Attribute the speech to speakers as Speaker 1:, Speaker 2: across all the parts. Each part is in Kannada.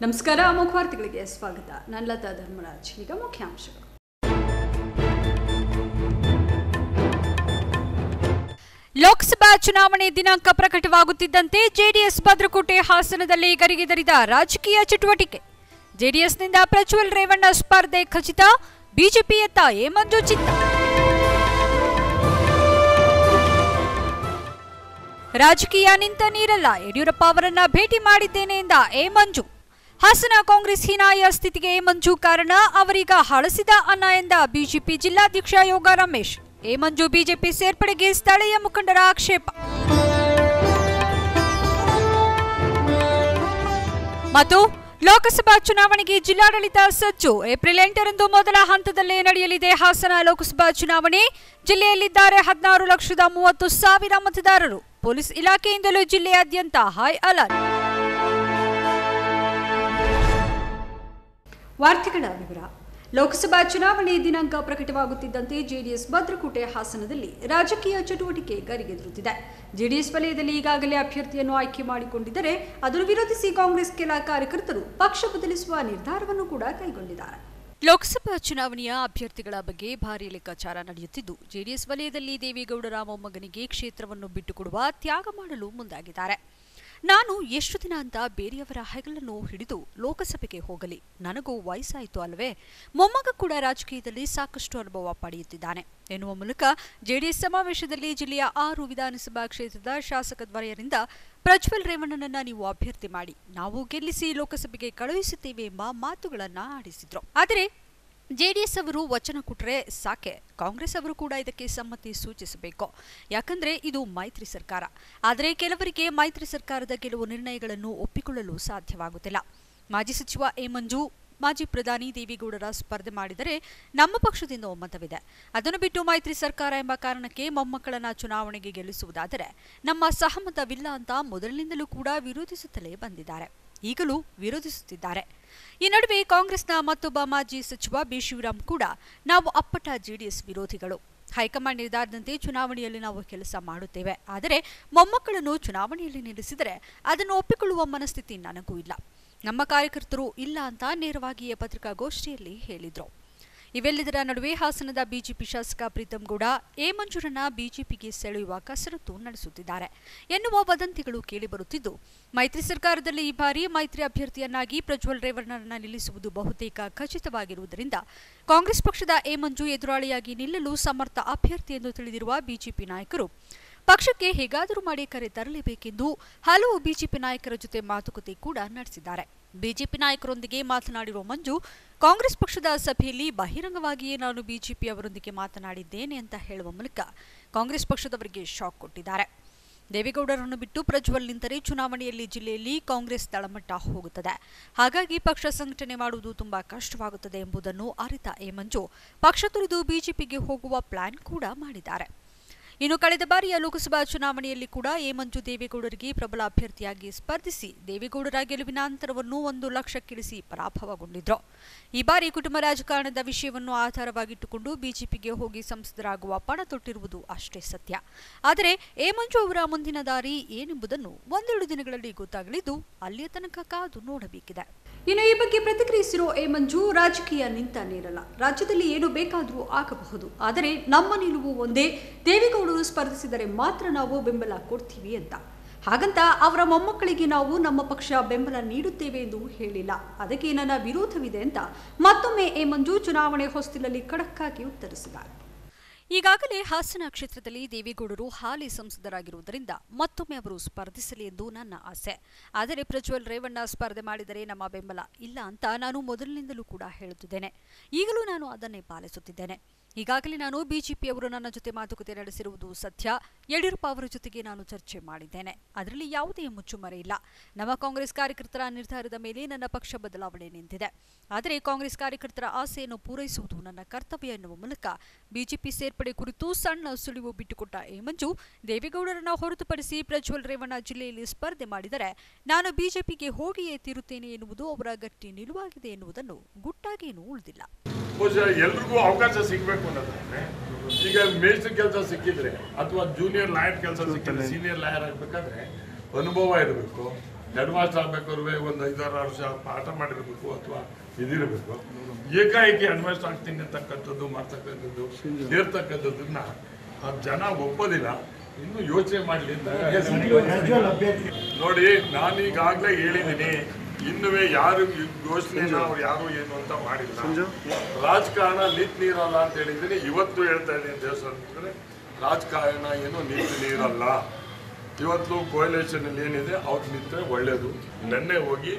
Speaker 1: ನಮಸ್ಕಾರ ಅಮೋಘ ವಾರ್ತೆಗಳಿಗೆ ಸ್ವಾಗತ. ನಾನು ಲತಾ ಧರ್ಮರಾಜ್. ಈಗ ಮುಖ್ಯಾಂಶಗಳು. ಲೋಕಸಭಾ ಚುನಾವಣೆ ದಿನಾಂಕ ಪ್ರಕಟವಾಗುತ್ತಿದ್ದಂತೆ ಜೆಡಿಎಸ್ ಭದ್ರಕೋಟೆ ಹಾಸನದಲ್ಲಿ ಗರಿಗೆದರಿದ ರಾಜಕೀಯ ಚಟುವಟಿಕೆ. ಜೆಡಿಎಸ್ನಿಂದ ಪ್ರಜ್ವಲ್ ರೇವಣ್ಣ ಸ್ಪರ್ಧೆ ಖಚಿತ, ಬಿಜೆಪಿಯತ್ತ ಎ ಮಂಜು ಚಿತ್ತ. ರಾಜಕೀಯ ನಿಂತ ನೀರಲ್ಲ, ಯಡಿಯೂರಪ್ಪ ಅವರನ್ನ ಭೇಟಿ ಮಾಡಿದ್ದೇನೆ ಎಂದ ಎ ಮಂಜು. ಹಾಸನ ಕಾಂಗ್ರೆಸ್ ಹೀನಾಯ ಸ್ಥಿತಿಗೆ ಎ ಮಂಜು ಕಾರಣ, ಅವರೀಗ ಹಳಸಿದ ಅನ್ನ ಎಂದ ಬಿಜೆಪಿ ಜಿಲ್ಲಾಧ್ಯಕ್ಷ ಯೋಗ ರಮೇಶ್. ಎ ಮಂಜು ಬಿಜೆಪಿ ಸೇರ್ಪಡೆಗೆ ಸ್ಥಳೀಯ ಮುಖಂಡರ ಆಕ್ಷೇಪ. ಮತ್ತು ಲೋಕಸಭಾ ಚುನಾವಣೆಗೆ ಜಿಲ್ಲಾಡಳಿತ ಸಜ್ಜು. ಏಪ್ರಿಲ್ 8ರಂದು ಮೊದಲ ಹಂತದಲ್ಲೇ ನಡೆಯಲಿದೆ ಹಾಸನ ಲೋಕಸಭಾ ಚುನಾವಣೆ. ಜಿಲ್ಲೆಯಲ್ಲಿದ್ದಾರೆ 16,30,000 ಮತದಾರರು. ಪೊಲೀಸ್ ಇಲಾಖೆಯಿಂದಲೂ ಜಿಲ್ಲೆಯಾದ್ಯಂತ ಹೈ ಅಲರ್ಟ್. ವಾರ್ತೆಗಳ ವಿವರ. ಲೋಕಸಭಾ ಚುನಾವಣೆ ದಿನಾಂಕ ಪ್ರಕಟವಾಗುತ್ತಿದ್ದಂತೆ ಜೆಡಿಎಸ್ ಭದ್ರಕೋಟೆ ಹಾಸನದಲ್ಲಿ ರಾಜಕೀಯ ಚಟುವಟಿಕೆ ಗರಿಗೆದರುತ್ತಿದೆ. ಜೆಡಿಎಸ್ ವಲಯದಲ್ಲಿ ಈಗಾಗಲೇ ಅಭ್ಯರ್ಥಿಯನ್ನು ಆಯ್ಕೆ ಮಾಡಿಕೊಂಡಿದ್ದರೆ ಅದನ್ನು ವಿರೋಧಿಸಿ ಕಾಂಗ್ರೆಸ್ ಕೆಲ ಕಾರ್ಯಕರ್ತರು ಪಕ್ಷ ಬದಲಿಸುವ ನಿರ್ಧಾರವನ್ನು ಕೂಡ ಕೈಗೊಂಡಿದ್ದಾರೆ. ಲೋಕಸಭಾ ಚುನಾವಣೆಯ ಅಭ್ಯರ್ಥಿಗಳ ಬಗ್ಗೆ ಭಾರೀ ಲೆಕ್ಕಾಚಾರ ನಡೆಯುತ್ತಿದ್ದು, ಜೆಡಿಎಸ್ ವಲಯದಲ್ಲಿ ದೇವೇಗೌಡರ ಮೊಮ್ಮಗನಿಗೆ ಕ್ಷೇತ್ರವನ್ನು ಬಿಟ್ಟುಕೊಡುವ ತ್ಯಾಗ ಮಾಡಲು ಮುಂದಾಗಿದ್ದಾರೆ. ನಾನು ಎಷ್ಟು ದಿನ ಅಂತ ಬೇರೆಯವರ ಹೆಗಲನ್ನು ಹಿಡಿದು ಲೋಕಸಭೆಗೆ ಹೋಗಲಿ, ನನಗೂ ವಯಸ್ಸಾಯಿತು ಅಲ್ಲವೇ, ಮೊಮ್ಮಗ ಕೂಡ ರಾಜಕೀಯದಲ್ಲಿ ಸಾಕಷ್ಟು ಅನುಭವ ಪಡೆಯುತ್ತಿದ್ದಾನೆ ಎನ್ನುವ ಮೂಲಕ ಜೆಡಿಎಸ್ ಸಮಾವೇಶದಲ್ಲಿ ಜಿಲ್ಲೆಯ 6 ವಿಧಾನಸಭಾ ಕ್ಷೇತ್ರದ ಶಾಸಕ ದ್ವಯರಿಂದ ಪ್ರಜ್ವಲ್ ರೇವಣ್ಣನನ್ನ ನೀವು ಅಭ್ಯರ್ಥಿ ಮಾಡಿ, ನಾವು ಗೆಲ್ಲಿಸಿ ಲೋಕಸಭೆಗೆ ಕಳುಹಿಸುತ್ತೇವೆ ಎಂಬ ಮಾತುಗಳನ್ನ ಆಡಿಸಿದ್ರು. ಆದರೆ ಜೆಡಿಎಸ್ ಅವರು ವಚನ ಕೊಟ್ಟರೆ ಸಾಕೆ, ಕಾಂಗ್ರೆಸ್ ಅವರು ಕೂಡ ಇದಕ್ಕೆ ಸಮ್ಮತಿ ಸೂಚಿಸಬೇಕು. ಯಾಕಂದ್ರೆ ಇದು ಮೈತ್ರಿ ಸರ್ಕಾರ. ಆದರೆ ಕೆಲವರಿಗೆ ಮೈತ್ರಿ ಸರ್ಕಾರದ ಕೆಲವು ನಿರ್ಣಯಗಳನ್ನು ಒಪ್ಪಿಕೊಳ್ಳಲು ಸಾಧ್ಯವಾಗುತ್ತಿಲ್ಲ. ಮಾಜಿ ಸಚಿವ ಎ ಮಂಜು, ಮಾಜಿ ಪ್ರಧಾನಿ ದೇವೇಗೌಡರ ಸ್ಪರ್ಧೆ ಮಾಡಿದರೆ ನಮ್ಮ ಪಕ್ಷದಿಂದ ಒಮ್ಮತವಿದೆ, ಅದನ್ನು ಬಿಟ್ಟು ಮೈತ್ರಿ ಸರ್ಕಾರ ಎಂಬ ಕಾರಣಕ್ಕೆ ಮೊಮ್ಮಕ್ಕಳನ್ನ ಚುನಾವಣೆಗೆ ಗೆಲ್ಲಿಸುವುದಾದರೆ ನಮ್ಮ ಸಹಮತವಿಲ್ಲ ಅಂತ ಮೊದಲಿನಿಂದಲೂ ಕೂಡ ವಿರೋಧಿಸುತ್ತಲೇ ಬಂದಿದ್ದಾರೆ, ಈಗಲೂ ವಿರೋಧಿಸುತ್ತಿದ್ದಾರೆ. ಈ ನಡುವೆ ಕಾಂಗ್ರೆಸ್ನ ಮತ್ತೊಬ್ಬ ಮಾಜಿ ಸಚಿವ ಬಿ ಶಿವರಾಮ್ ಕೂಡ ನಾವು ಅಪ್ಪಟ ಜೆಡಿಎಸ್ ವಿರೋಧಿಗಳು, ಹೈಕಮಾಂಡ್ ನಿರ್ಧಾರದಂತೆ ಚುನಾವಣೆಯಲ್ಲಿ ನಾವು ಕೆಲಸ ಮಾಡುತ್ತೇವೆ, ಆದರೆ ಮೊಮ್ಮಕ್ಕಳನ್ನು ಚುನಾವಣೆಯಲ್ಲಿ ನಿಲ್ಲಿಸಿದರೆ ಅದನ್ನು ಒಪ್ಪಿಕೊಳ್ಳುವ ಮನಸ್ಥಿತಿ ನನಗೂ ಇಲ್ಲ, ನಮ್ಮ ಕಾರ್ಯಕರ್ತರು ಇಲ್ಲ ಅಂತ ನೇರವಾಗಿಯೇ ಪತ್ರಿಕಾಗೋಷ್ಠಿಯಲ್ಲಿ ಹೇಳಿದ್ರು. ಇವೆಲ್ಲದರ ನಡುವೆ ಹಾಸನದ ಬಿಜೆಪಿ ಶಾಸಕ ಪ್ರೀತಂ ಗೌಡ ಎ ಮಂಜುರನ್ನ ಬಿಜೆಪಿಗೆ ಸೆಳೆಯುವ ಕಸರತ್ತು ನಡೆಸುತ್ತಿದ್ದಾರೆ ಎನ್ನುವ ವದಂತಿಗಳು ಕೇಳಿಬರುತ್ತಿದ್ದು, ಮೈತ್ರಿ ಸರ್ಕಾರದಲ್ಲಿ ಈ ಬಾರಿ ಮೈತ್ರಿ ಅಭ್ಯರ್ಥಿಯನ್ನಾಗಿ ಪ್ರಜ್ವಲ್ ರೇವಣ್ಣನನ್ನ ನಿಲ್ಲಿಸುವುದು ಬಹುತೇಕ ಖಚಿತವಾಗಿರುವುದರಿಂದ ಕಾಂಗ್ರೆಸ್ ಪಕ್ಷದ ಎ ಮಂಜು ಎದುರಾಳಿಯಾಗಿ ನಿಲ್ಲಲು ಸಮರ್ಥ ಅಭ್ಯರ್ಥಿ ಎಂದು ತಿಳಿದಿರುವ ಬಿಜೆಪಿ ನಾಯಕರು ಪಕ್ಷಕ್ಕೆ ಹೇಗಾದರೂ ಮಾಡಿ ಕರೆ ತರಲೇಬೇಕೆಂದು ಹಲವು ಬಿಜೆಪಿ ನಾಯಕರ ಜೊತೆ ಮಾತುಕತೆ ಕೂಡ ನಡೆಸಿದ್ದಾರೆ. ಬಿಜೆಪಿ ನಾಯಕರೊಂದಿಗೆ ಮಾತನಾಡಿರುವ ಮಂಜು, ಕಾಂಗ್ರೆಸ್ ಪಕ್ಷದ ಸಭೆಯಲ್ಲಿ ಬಹಿರಂಗವಾಗಿಯೇ ನಾನು ಬಿಜೆಪಿ ಅವರೊಂದಿಗೆ ಮಾತನಾಡಿದ್ದೇನೆ ಅಂತ ಹೇಳುವ ಮೂಲಕ ಕಾಂಗ್ರೆಸ್ ಪಕ್ಷದವರಿಗೆ ಶಾಕ್ ಕೊಟ್ಟಿದ್ದಾರೆ. ದೇವೇಗೌಡರನ್ನು ಬಿಟ್ಟು ಪ್ರಜ್ವಲ್ ನಿಂತರೆ ಚುನಾವಣೆಯಲ್ಲಿ ಜಿಲ್ಲೆಯಲ್ಲಿ ಕಾಂಗ್ರೆಸ್ ತಳಮಟ್ಟ ಹೋಗುತ್ತದೆ, ಹಾಗಾಗಿ ಪಕ್ಷ ಸಂಘಟನೆ ಮಾಡುವುದು ತುಂಬಾ ಕಷ್ಟವಾಗುತ್ತದೆ ಎಂಬುದನ್ನು ಅರಿತ ಎ ಮಂಜು ಪಕ್ಷ ತೊರೆದು ಬಿಜೆಪಿಗೆ ಹೋಗುವ ಪ್ಲಾನ್ ಕೂಡ ಮಾಡಿದ್ದಾರೆ. ಇನ್ನು ಕಳೆದ ಬಾರಿಯ ಲೋಕಸಭಾ ಚುನಾವಣೆಯಲ್ಲಿ ಕೂಡ ಎ ಮಂಜು ದೇವೇಗೌಡರಿಗೆ ಪ್ರಬಲ ಅಭ್ಯರ್ಥಿಯಾಗಿ ಸ್ಪರ್ಧಿಸಿ ದೇವೇಗೌಡರ ಗೆಲುವಿನ ಅಂತರವನ್ನು 1 ಲಕ್ಷಕ್ಕಿಳಿಸಿ ಪರಾಭವಗೊಂಡಿದ್ರು. ಈ ಬಾರಿ ಕುಟುಂಬ ರಾಜಕಾರಣದ ವಿಷಯವನ್ನು ಆಧಾರವಾಗಿಟ್ಟುಕೊಂಡು ಬಿಜೆಪಿಗೆ ಹೋಗಿ ಸಂಸದರಾಗುವ ಪಣ ತೊಟ್ಟಿರುವುದು ಅಷ್ಟೇ ಸತ್ಯ. ಆದರೆ ಎ ಮಂಜು ಅವರ ಮುಂದಿನ ದಾರಿ ಏನೆಂಬುದನ್ನು 1-2 ದಿನಗಳಲ್ಲಿ ಗೊತ್ತಾಗಲಿದ್ದು, ಅಲ್ಲಿಯ ತನಕ ಕಾದು ನೋಡಬೇಕಿದೆ. ಇನ್ನು ಈ ಬಗ್ಗೆ ಪ್ರತಿಕ್ರಿಯಿಸಿರೋ ಎ ಮಂಜು, ರಾಜಕೀಯ ನಿಂತ ನೀರಲ್ಲ, ರಾಜ್ಯದಲ್ಲಿ ಏನು ಬೇಕಾದರೂ ಆಗಬಹುದು, ಆದರೆ ನಮ್ಮ ನಿಲುವು ಒಂದೇ, ದೇವೇಗೌಡರು ಸ್ಪರ್ಧಿಸಿದರೆ ಮಾತ್ರ ನಾವು ಬೆಂಬಲ ಕೊಡ್ತೀವಿ ಅಂತ. ಹಾಗಂತ ಅವರ ಮೊಮ್ಮಕ್ಕಳಿಗೆ ನಾವು ನಮ್ಮ ಪಕ್ಷ ಬೆಂಬಲ ನೀಡುತ್ತೇವೆ ಎಂದು ಹೇಳಿಲ್ಲ, ಅದಕ್ಕೆ ನನ್ನ ವಿರೋಧವಿದೆ ಅಂತ ಮತ್ತೊಮ್ಮೆ ಎ ಮಂಜು ಚುನಾವಣೆ ಹೊಸ್ತಿಲಲ್ಲಿ ಖಡಕ್ಕಾಗಿ ಉತ್ತರಿಸಿದ್ದಾರೆ. ಈಗಾಗಲೇ ಹಾಸನ ಕ್ಷೇತ್ರದಲ್ಲಿ ದೇವೇಗೌಡರು ಹಾಲಿ ಸಂಸದರಾಗಿರುವುದರಿಂದ ಮತ್ತೊಮ್ಮೆ ಅವರು ಸ್ಪರ್ಧಿಸಲಿ ಎಂದು ನನ್ನ ಆಸೆ. ಆದರೆ ಪ್ರಜ್ವಲ್ ರೇವಣ್ಣ ಸ್ಪರ್ಧೆ ಮಾಡಿದರೆ ನಮ್ಮ ಬೆಂಬಲ ಇಲ್ಲ ಅಂತ ನಾನು ಮೊದಲಿನಿಂದಲೂ ಕೂಡ ಹೇಳುತ್ತಿದ್ದೇನೆ, ಈಗಲೂ ನಾನು ಅದನ್ನೇ ಪಾಲಿಸುತ್ತಿದ್ದೇನೆ. ಈಗಾಗಲೇ ನಾನು ಬಿಜೆಪಿಯವರು ನನ್ನ ಜೊತೆ ಮಾತುಕತೆ ನಡೆಸಿರುವುದು ಸತ್ಯ. ಯಡಿಯೂರಪ್ಪ ಅವರ ಜೊತೆಗೆ ನಾನು ಚರ್ಚೆ ಮಾಡಿದ್ದೇನೆ, ಅದರಲ್ಲಿ ಯಾವುದೇ ಮುಚ್ಚುಮರೆ ಇಲ್ಲ. ನಮ್ಮ ಕಾಂಗ್ರೆಸ್ ಕಾರ್ಯಕರ್ತರ ನಿರ್ಧಾರದ ಮೇಲೆ ನನ್ನ ಪಕ್ಷ ಬದಲಾವಣೆ ನಿಂತಿದೆ, ಆದರೆ ಕಾಂಗ್ರೆಸ್ ಕಾರ್ಯಕರ್ತರ ಆಸೆಯನ್ನು ಪೂರೈಸುವುದು ನನ್ನ ಕರ್ತವ್ಯ ಎನ್ನುವ ಮೂಲಕ ಬಿಜೆಪಿ ಸೇರ್ಪಡೆ ಕುರಿತು ಸಣ್ಣ ಸುಳಿವು ಬಿಟ್ಟುಕೊಟ್ಟ ಎ ಮಂಜು, ದೇವೇಗೌಡರನ್ನು ಹೊರತುಪಡಿಸಿ ಪ್ರಜ್ವಲ್ ರೇವಣ್ಣ ಜಿಲ್ಲೆಯಲ್ಲಿ ಸ್ಪರ್ಧೆ ಮಾಡಿದರೆ ನಾನು ಬಿಜೆಪಿಗೆ ಹೋಗಿಯೇ ತೀರುತ್ತೇನೆ ಎನ್ನುವುದು ಅವರ ಗಟ್ಟಿ ನಿಲುವಾಗಿದೆ ಎನ್ನುವುದನ್ನು ಗುಟ್ಟಾಗೇನೂ ಉಳಿದಿಲ್ಲ.
Speaker 2: ಎಲ್ರಿಗೂ ಅವಕಾಶ ಸಿಗಬೇಕು ಅನ್ನೋದಾದ್ರೆ, ಈಗ ಮೇಸ್ಟ್ರ್ ಕೆಲಸ ಸಿಕ್ಕಿದ್ರೆ ಅಥವಾ ಜೂನಿಯರ್ ಲಾಯರ್ ಕೆಲಸ ಸಿಕ್ಕಿದ್ರೆ ಸೀನಿಯರ್ ಲಾಯರ್ ಆಗಬೇಕಾದ್ರೆ ಅನುಭವ ಇರಬೇಕು, ಹೆಡ್ ಮಾಸ್ಟರ್ ಆಗ್ಬೇಕಾದ್ರೆ ಒಂದು 5-6 ವರ್ಷ ಪಾಠ ಮಾಡಿರ್ಬೇಕು ಅಥವಾ ಇದಿರಬೇಕು. ಏಕಾಏಕಿ ಹೆಡ್ ಮಾಸ್ಟರ್ ಆಗ್ತೀನಿ ಅಂತಕ್ಕಂಥದ್ದು ಮಾಡ್ತಕ್ಕಂಥದ್ದು ಸೇರ್ತಕ್ಕಂಥದ್ದನ್ನ ಜನ ಒಪ್ಪೋದಿಲ್ಲ. ಇನ್ನು ಯೋಚನೆ ಮಾಡಲಿ. ನೋಡಿ, ನಾನೀಗಾಗಲೇ ಹೇಳಿದ್ದೀನಿ, ಇನ್ನುವೇ ಯಾರು ಯೋಚನೆನ ಅವ್ರು ಯಾರು ಏನು ಅಂತ ಮಾಡಿಲ್ಲ. ರಾಜಕಾರಣ ನಿಂತು ನೀರಲ್ಲ ಅಂತ ಹೇಳಿದ್ದೀನಿ. ಇವತ್ತು ಹೇಳ್ತಾ ಇದ್ದೀನಿ ದೇವಸ್ಥಾನ, ರಾಜಕಾರಣ ಏನು ನಿಂತು ನೀರಲ್ಲ. ಇವತ್ತು ಕೋಯಲೇಷನ್ ಅಲ್ಲಿ ಏನಿದೆ ಅವ್ರು ನಿಂತರೆ ಒಳ್ಳೇದು. ನೆನ್ನೆ ಹೋಗಿ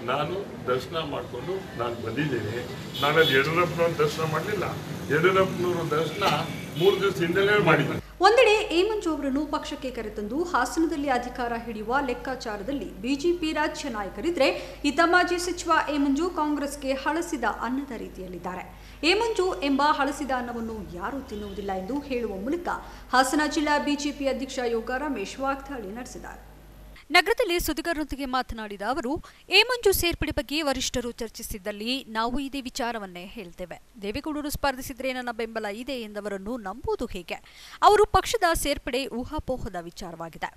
Speaker 2: ನಾನು ದರ್ಶನ ಮಾಡಿಕೊಂಡು ನಾನು ಬಂದಿದ್ದೀನಿ. ನಾನಲ್ಲಿ ಯಡಿಯೂರಪ್ಪನವ್ರ ದರ್ಶನ ಮಾಡಲಿಲ್ಲ. ಯಡಿಯೂರಪ್ಪನವ್ರ ದರ್ಶನ 3 ದಿವಸ ಹಿಂದೆಲೇ ಮಾಡಿದ್ದೀನಿ.
Speaker 1: ಒಂದೆಡೆ ಎ ಮಂಜು ಅವರನ್ನು ಪಕ್ಷಕ್ಕೆ ಕರೆತಂದು ಹಾಸನದಲ್ಲಿ ಅಧಿಕಾರ ಹಿಡಿಯುವ ಲೆಕ್ಕಾಚಾರದಲ್ಲಿ ಬಿಜೆಪಿ ರಾಜ್ಯ ನಾಯಕರಿದ್ರೆ, ಇತ್ತ ಮಾಜಿ ಸಚಿವ ಎ ಮಂಜು ಕಾಂಗ್ರೆಸ್ಗೆ ಹಳಸಿದ ಅನ್ನದ ರೀತಿಯಲ್ಲಿದ್ದಾರೆ. ಎ ಮಂಜು ಎಂಬ ಹಳಸಿದ ಅನ್ನವನ್ನು ಯಾರೂ ತಿನ್ನುವುದಿಲ್ಲ ಎಂದು ಹೇಳುವ ಮೂಲಕ ಹಾಸನ ಜಿಲ್ಲಾ ಬಿಜೆಪಿ ಅಧ್ಯಕ್ಷ ಯೋಗ ರಮೇಶ್ ವಾಗ್ದಾಳಿ ನಡೆಸಿದ್ದಾರೆ. ನಗರದಲ್ಲಿ ಸುದ್ದಿಗಾರರೊಂದಿಗೆ ಮಾತನಾಡಿದ ಅವರು, ಎ ಮಂಜು ಸೇರ್ಪಡೆ ಬಗ್ಗೆ ವರಿಷ್ಠರು ಚರ್ಚಿಸಿದ್ದಲ್ಲಿ ನಾವು ಇದೇ ವಿಚಾರವನ್ನೇ ಹೇಳ್ತೇವೆ. ದೇವೇಗೌಡರು ಸ್ಪರ್ಧಿಸಿದ್ರೆ ನನ್ನ ಬೆಂಬಲ ಇದೆ ಎಂದವರನ್ನು ನಂಬುವುದು ಹೇಗೆ? ಅವರು ಪಕ್ಷದ ಸೇರ್ಪಡೆ ಊಹಾಪೋಹದ ವಿಚಾರವಾಗಿದೆ.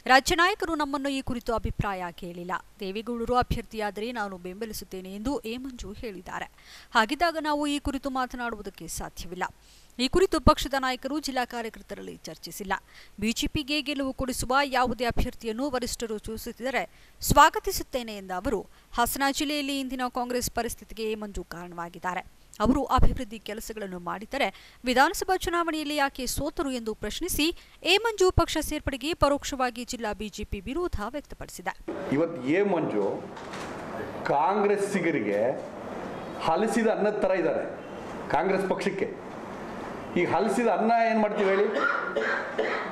Speaker 1: ರಾಜ್ಯ ನಾಯಕರು ನಮ್ಮನ್ನು ಈ ಕುರಿತು ಅಭಿಪ್ರಾಯ ಕೇಳಿಲ್ಲ. ದೇವೇಗೌಡರು ಅಭ್ಯರ್ಥಿಯಾದರೆ ನಾನು ಬೆಂಬಲಿಸುತ್ತೇನೆ ಎಂದು ಎ ಮಂಜು ಹೇಳಿದ್ದಾರೆ. ಹಾಗಿದ್ದಾಗ ನಾವು ಈ ಕುರಿತು ಮಾತನಾಡುವುದಕ್ಕೆ ಸಾಧ್ಯವಿಲ್ಲ. ಈ ಕುರಿತು ಪಕ್ಷದ ನಾಯಕರು ಜಿಲ್ಲಾ ಕಾರ್ಯಕರ್ತರಲ್ಲಿ ಚರ್ಚಿಸಿಲ್ಲ. ಬಿಜೆಪಿಗೆ ಗೆಲುವು ಕೊಡಿಸುವ ಯಾವುದೇ ಅಭ್ಯರ್ಥಿಯನ್ನು ವರಿಷ್ಠರು ಸೂಚಿಸಿದರೆ ಸ್ವಾಗತಿಸುತ್ತೇನೆ ಎಂದ ಅವರು, ಹಾಸನ ಜಿಲ್ಲೆಯಲ್ಲಿ ಇಂದಿನ ಕಾಂಗ್ರೆಸ್ ಪರಿಸ್ಥಿತಿಗೆ ಎ ಮಂಜು ಕಾರಣವಾಗಿದ್ದಾರೆ. ಅವರು ಅಭಿವೃದ್ಧಿ ಕೆಲಸಗಳನ್ನು ಮಾಡಿದರೆ ವಿಧಾನಸಭಾ ಚುನಾವಣೆಯಲ್ಲಿ ಯಾಕೆ ಸೋತರು ಎಂದು ಪ್ರಶ್ನಿಸಿ ಎ ಮಂಜು ಪಕ್ಷ ಸೇರ್ಪಡೆಗೆ ಪರೋಕ್ಷವಾಗಿ ಜಿಲ್ಲಾ ಬಿಜೆಪಿ ವಿರೋಧ ವ್ಯಕ್ತಪಡಿಸಿದೆ.
Speaker 3: ಇವತ್ತು ಎ ಮಂಜು ಕಾಂಗ್ರೆಸ್ಸಿಗರಿಗೆ ಹಲಸಿದ ಅನ್ನದ ಥರ ಇದ್ದಾರೆ. ಕಾಂಗ್ರೆಸ್ ಪಕ್ಷಕ್ಕೆ ಈಗ ಹಲಸಿದ ಅನ್ನ ಏನು ಮಾಡ್ತೀವಿ ಹೇಳಿ?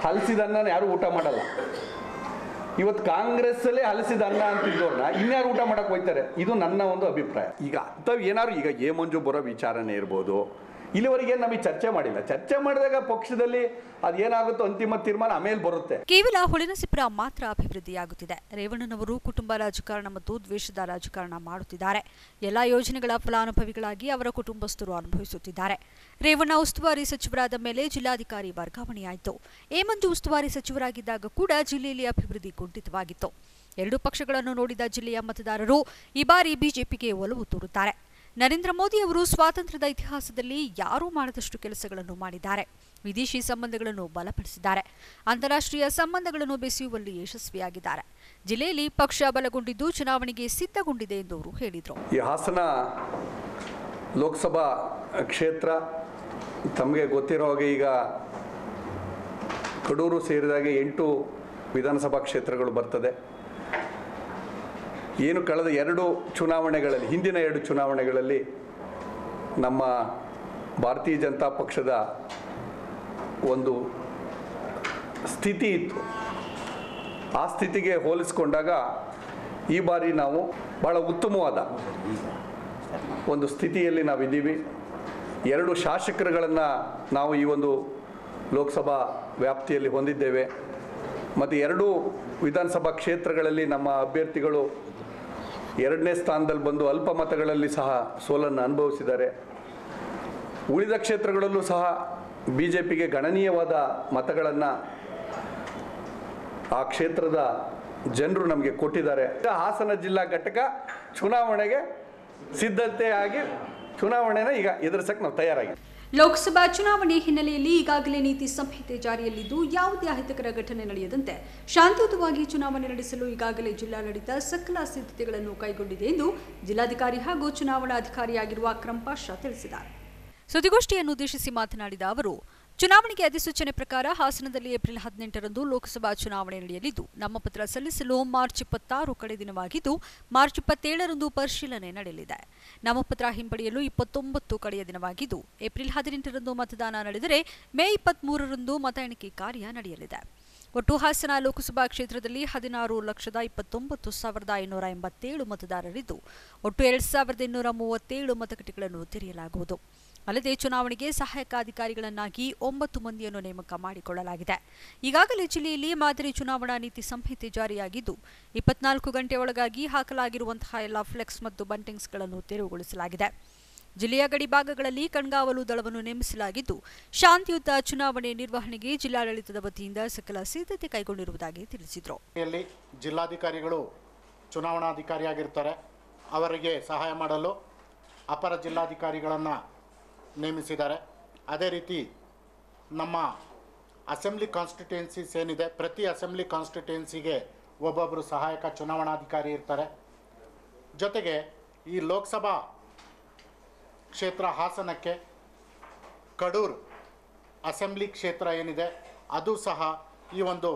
Speaker 3: ಹಲಸಿದ ಅನ್ನನ ಯಾರು ಊಟ ಮಾಡಲ್ಲ. ಇವತ್ತು ಕಾಂಗ್ರೆಸ್ಸಲ್ಲೇ ಹಲಸಿದ ಅನ್ನ ಅಂತಿದ್ದವ್ರನ್ನ ಇನ್ಯಾರು ಊಟ ಮಾಡಕ್ಕೆ ಹೋಗ್ತಾರೆ? ಇದು ನನ್ನ ಒಂದು ಅಭಿಪ್ರಾಯ. ಈಗ ಅಂಥವು ಏನಾದ್ರು ಈಗ ಎ ಮಂಜು ಬರೋ ವಿಚಾರನೆ ಇರ್ಬೋದು. ಇಲ್ಲಿವರೆಗೆ ನಮಗೆ ಚರ್ಚೆ ಮಾಡಿಲ್ಲ. ಚರ್ಚೆ ಮಾಡಿದಾಗ ಪಕ್ಷದಲ್ಲಿ ಅದೇನಾಗುತ್ತೋ ಅಂತಿಮ ತೀರ್ಮಾನ ಆಮೇಲೆ ಬರುತ್ತೆ.
Speaker 1: ಕೇವಲ ಹೊಳೆನರಸೀಪುರ ಮಾತ್ರ ಅಭಿವೃದ್ಧಿಯಾಗುತ್ತಿದೆ. ರೇವಣ್ಣನವರು ಕುಟುಂಬ ರಾಜಕಾರಣ ಮತ್ತು ದ್ವೇಷದ ರಾಜಕಾರಣ ಮಾಡುತ್ತಿದ್ದಾರೆ. ಎಲ್ಲಾ ಯೋಜನೆಗಳ ಫಲಾನುಭವಿಗಳಾಗಿ ಅವರ ಕುಟುಂಬಸ್ಥರು ಅನುಭವಿಸುತ್ತಿದ್ದಾರೆ. ರೇವಣ್ಣ ಉಸ್ತುವಾರಿ ಸಚಿವರಾದ ಮೇಲೆ ಜಿಲ್ಲಾಧಿಕಾರಿ ವರ್ಗಾವಣೆಯಾಯಿತು. ಎ ಮಂಜು ಉಸ್ತುವಾರಿ ಸಚಿವರಾಗಿದ್ದಾಗ ಕೂಡ ಜಿಲ್ಲೆಯಲ್ಲಿ ಅಭಿವೃದ್ಧಿ ಕುಂಠಿತವಾಗಿತ್ತು. ಎರಡು ಪಕ್ಷಗಳನ್ನು ನೋಡಿದ ಜಿಲ್ಲೆಯ ಮತದಾರರು ಈ ಬಾರಿ ಬಿಜೆಪಿಗೆ ಒಲವು ತೋರುತ್ತಾರೆ. ನರೇಂದ್ರ ಮೋದಿ ಅವರು ಸ್ವಾತಂತ್ರ್ಯದ ಇತಿಹಾಸದಲ್ಲಿ ಯಾರೂ ಮಾಡದಷ್ಟು ಕೆಲಸಗಳನ್ನು ಮಾಡಿದ್ದಾರೆ. ವಿದೇಶಿ ಸಂಬಂಧಗಳನ್ನು ಬಲಪಡಿಸಿದ್ದಾರೆ. ಅಂತಾರಾಷ್ಟ್ರೀಯ ಸಂಬಂಧಗಳನ್ನು ಬೆಸೆಯುವಲ್ಲಿ ಯಶಸ್ವಿಯಾಗಿದ್ದಾರೆ. ಜಿಲ್ಲೆಯಲ್ಲಿ ಪಕ್ಷ ಬಲಗೊಂಡಿದ್ದು ಚುನಾವಣೆಗೆ ಸಿದ್ಧಗೊಂಡಿದೆ ಎಂದು ಅವರು ಹೇಳಿದರು.
Speaker 3: ಈ ಹಾಸನ ಲೋಕಸಭಾ ಕ್ಷೇತ್ರ ತಮಗೆ ಗೊತ್ತಿರೋ ಹಾಗೆ ಈಗ ಕಡೂರು ಸೇರಿದಾಗೆ 8 ವಿಧಾನಸಭಾ ಕ್ಷೇತ್ರಗಳು ಬರ್ತದೆ. ಏನು ಕಳೆದ 2 ಚುನಾವಣೆಗಳಲ್ಲಿ, ಹಿಂದಿನ 2 ಚುನಾವಣೆಗಳಲ್ಲಿ ನಮ್ಮ ಭಾರತೀಯ ಜನತಾ ಪಕ್ಷದ ಒಂದು ಸ್ಥಿತಿ ಇತ್ತು. ಆ ಸ್ಥಿತಿಗೆ ಹೋಲಿಸಿಕೊಂಡಾಗ ಈ ಬಾರಿ ನಾವು ಭಾಳ ಉತ್ತಮವಾದ ಒಂದು ಸ್ಥಿತಿಯಲ್ಲಿ ನಾವಿದ್ದೀವಿ. 2 ಶಾಸಕರುಗಳನ್ನು ನಾವು ಈ ಒಂದು ಲೋಕಸಭಾ ವ್ಯಾಪ್ತಿಯಲ್ಲಿ ಹೊಂದಿದ್ದೇವೆ. ಮತ್ತು 2 ವಿಧಾನಸಭಾ ಕ್ಷೇತ್ರಗಳಲ್ಲಿ ನಮ್ಮ ಅಭ್ಯರ್ಥಿಗಳು 2ನೇ ಸ್ಥಾನದಲ್ಲಿ ಬಂದು ಅಲ್ಪ ಮತಗಳಲ್ಲಿ ಸಹ ಸೋಲನ್ನು ಅನುಭವಿಸಿದ್ದಾರೆ. ಉಳಿದ ಕ್ಷೇತ್ರಗಳಲ್ಲೂ ಸಹ ಬಿಜೆಪಿಗೆ ಗಣನೀಯವಾದ ಮತಗಳನ್ನು ಆ ಕ್ಷೇತ್ರದ ಜನರು ನಮಗೆ ಕೊಟ್ಟಿದ್ದಾರೆ. ಹಾಸನ ಜಿಲ್ಲಾ ಘಟಕ ಚುನಾವಣೆಗೆ ಸಿದ್ಧತೆಯಾಗಿ ಚುನಾವಣೆನ ಈಗ ಎದುರಿಸಕ್ಕೆ ನಾವು ತಯಾರಾಗಿದ್ದೀವಿ.
Speaker 1: ಲೋಕಸಭಾ ಚುನಾವಣೆ ಹಿನ್ನೆಲೆಯಲ್ಲಿ ಈಗಾಗಲೇ ನೀತಿ ಸಂಹಿತೆ ಜಾರಿಯಲ್ಲಿದ್ದು ಯಾವುದೇ ಅಹಿತಕರ ಘಟನೆ ನಡೆಯದಂತೆ ಶಾಂತಿಯುತವಾಗಿ ಚುನಾವಣೆ ನಡೆಸಲು ಈಗಾಗಲೇ ಜಿಲ್ಲಾಡಳಿತ ಸಕಲ ಸಿದ್ಧತೆಗಳನ್ನು ಕೈಗೊಂಡಿದೆ ಎಂದು ಜಿಲ್ಲಾಧಿಕಾರಿ ಹಾಗೂ ಚುನಾವಣಾಧಿಕಾರಿಯಾಗಿರುವ ಅಕ್ರಮ್ ಪಾಷಾ ತಿಳಿಸಿದ್ದಾರೆ. ಸುದ್ದಿಗೋಷ್ಠಿಯನ್ನು ಉದ್ದೇಶಿಸಿ ಮಾತನಾಡಿದ ಅವರು, ಚುನಾವಣೆಗೆ ಅಧಿಸೂಚನೆ ಪ್ರಕಾರ ಹಾಸನದಲ್ಲಿ ಏಪ್ರಿಲ್ 18ರಂದು ಲೋಕಸಭಾ ಚುನಾವಣೆ ನಡೆಯಲಿದ್ದು, ನಾಮಪತ್ರ ಸಲ್ಲಿಸಲು ಮಾರ್ಚ್ 26 ಕಡೆ ದಿನವಾಗಿದ್ದು, ಮಾರ್ಚ್ 27ರಂದು ಪರಿಶೀಲನೆ ನಡೆಯಲಿದೆ. ನಾಮಪತ್ರ ಹಿಂಪಡೆಯಲು 29 ಕಡೆಯ ದಿನವಾಗಿದ್ದು, ಏಪ್ರಿಲ್ 18ರಂದು ಮತದಾನ ನಡೆದರೆ ಮೇ 23ರಂದು ಮತ ಎಣಿಕೆ ಕಾರ್ಯ ನಡೆಯಲಿದೆ. ಒಟ್ಟು ಹಾಸನ ಲೋಕಸಭಾ ಕ್ಷೇತ್ರದಲ್ಲಿ 16,29,587 ಮತದಾರರಿದ್ದು, ಒಟ್ಟು 2,837 ಮತಗಟ್ಟೆಗಳನ್ನು ತೆರೆಯಲಾಗುವುದು. ಅಲ್ಲದೆ ಚುನಾವಣೆಗೆ ಸಹಾಯಕ ಅಧಿಕಾರಿಗಳನ್ನಾಗಿ 9 ಮಂದಿಯನ್ನು ನೇಮಕ ಮಾಡಿಕೊಳ್ಳಲಾಗಿದೆ. ಈಗಾಗಲೇ ಜಿಲ್ಲೆಯಲ್ಲಿ ಮಾದರಿ ಚುನಾವಣಾ ನೀತಿ ಸಂಹಿತೆ ಜಾರಿಯಾಗಿದ್ದು, 24 ಗಂಟೆ ಒಳಗಾಗಿ ಹಾಕಲಾಗಿರುವಂತಹ ಎಲ್ಲ ಫ್ಲೆಕ್ಸ್ ಮತ್ತು ಬಂಟಿಂಗ್ಸ್ಗಳನ್ನು ತೆರವುಗೊಳಿಸಲಾಗಿದೆ. ಜಿಲ್ಲೆಯ ಗಡಿ ಭಾಗಗಳಲ್ಲಿ ಕಣ್ಗಾವಲು ದಳವನ್ನು ನೇಮಿಸಲಾಗಿದ್ದು, ಶಾಂತಿಯುತ ಚುನಾವಣೆ ನಿರ್ವಹಣೆಗೆ ಜಿಲ್ಲಾಡಳಿತದ ವತಿಯಿಂದ ಸಕಲ ಸಿದ್ಧತೆ ಕೈಗೊಂಡಿರುವುದಾಗಿ ತಿಳಿಸಿದರು.
Speaker 4: ಜಿಲ್ಲಾಧಿಕಾರಿಗಳು ಚುನಾವಣಾಧಿಕಾರಿಯಾಗಿರ್ತಾರೆ. ಅವರಿಗೆ ಸಹಾಯ ಮಾಡಲು ಅಪರ ಜಿಲ್ಲಾಧಿಕಾರಿಗಳನ್ನು ನೇಮಿಸಿದ್ದಾರೆ. ಅದೇ ರೀತಿ ನಮ್ಮ ಅಸೆಂಬ್ಲಿ ಕಾನ್ಸ್ಟಿಟ್ಯೂನ್ಸೀಸ್ ಏನಿದೆ, ಪ್ರತಿ ಅಸೆಂಬ್ಲಿ ಕಾನ್ಸ್ಟಿಟ್ಯೂನ್ಸಿಗೆ ಒಬ್ಬೊಬ್ಬರು ಸಹಾಯಕ ಚುನಾವಣಾಧಿಕಾರಿ ಇರ್ತಾರೆ. ಜೊತೆಗೆ ಈ ಲೋಕಸಭಾ ಕ್ಷೇತ್ರ ಹಾಸನಕ್ಕೆ ಕಡೂರು ಅಸೆಂಬ್ಲಿ ಕ್ಷೇತ್ರ ಏನಿದೆ ಅದು ಸಹ ಈ ಒಂದು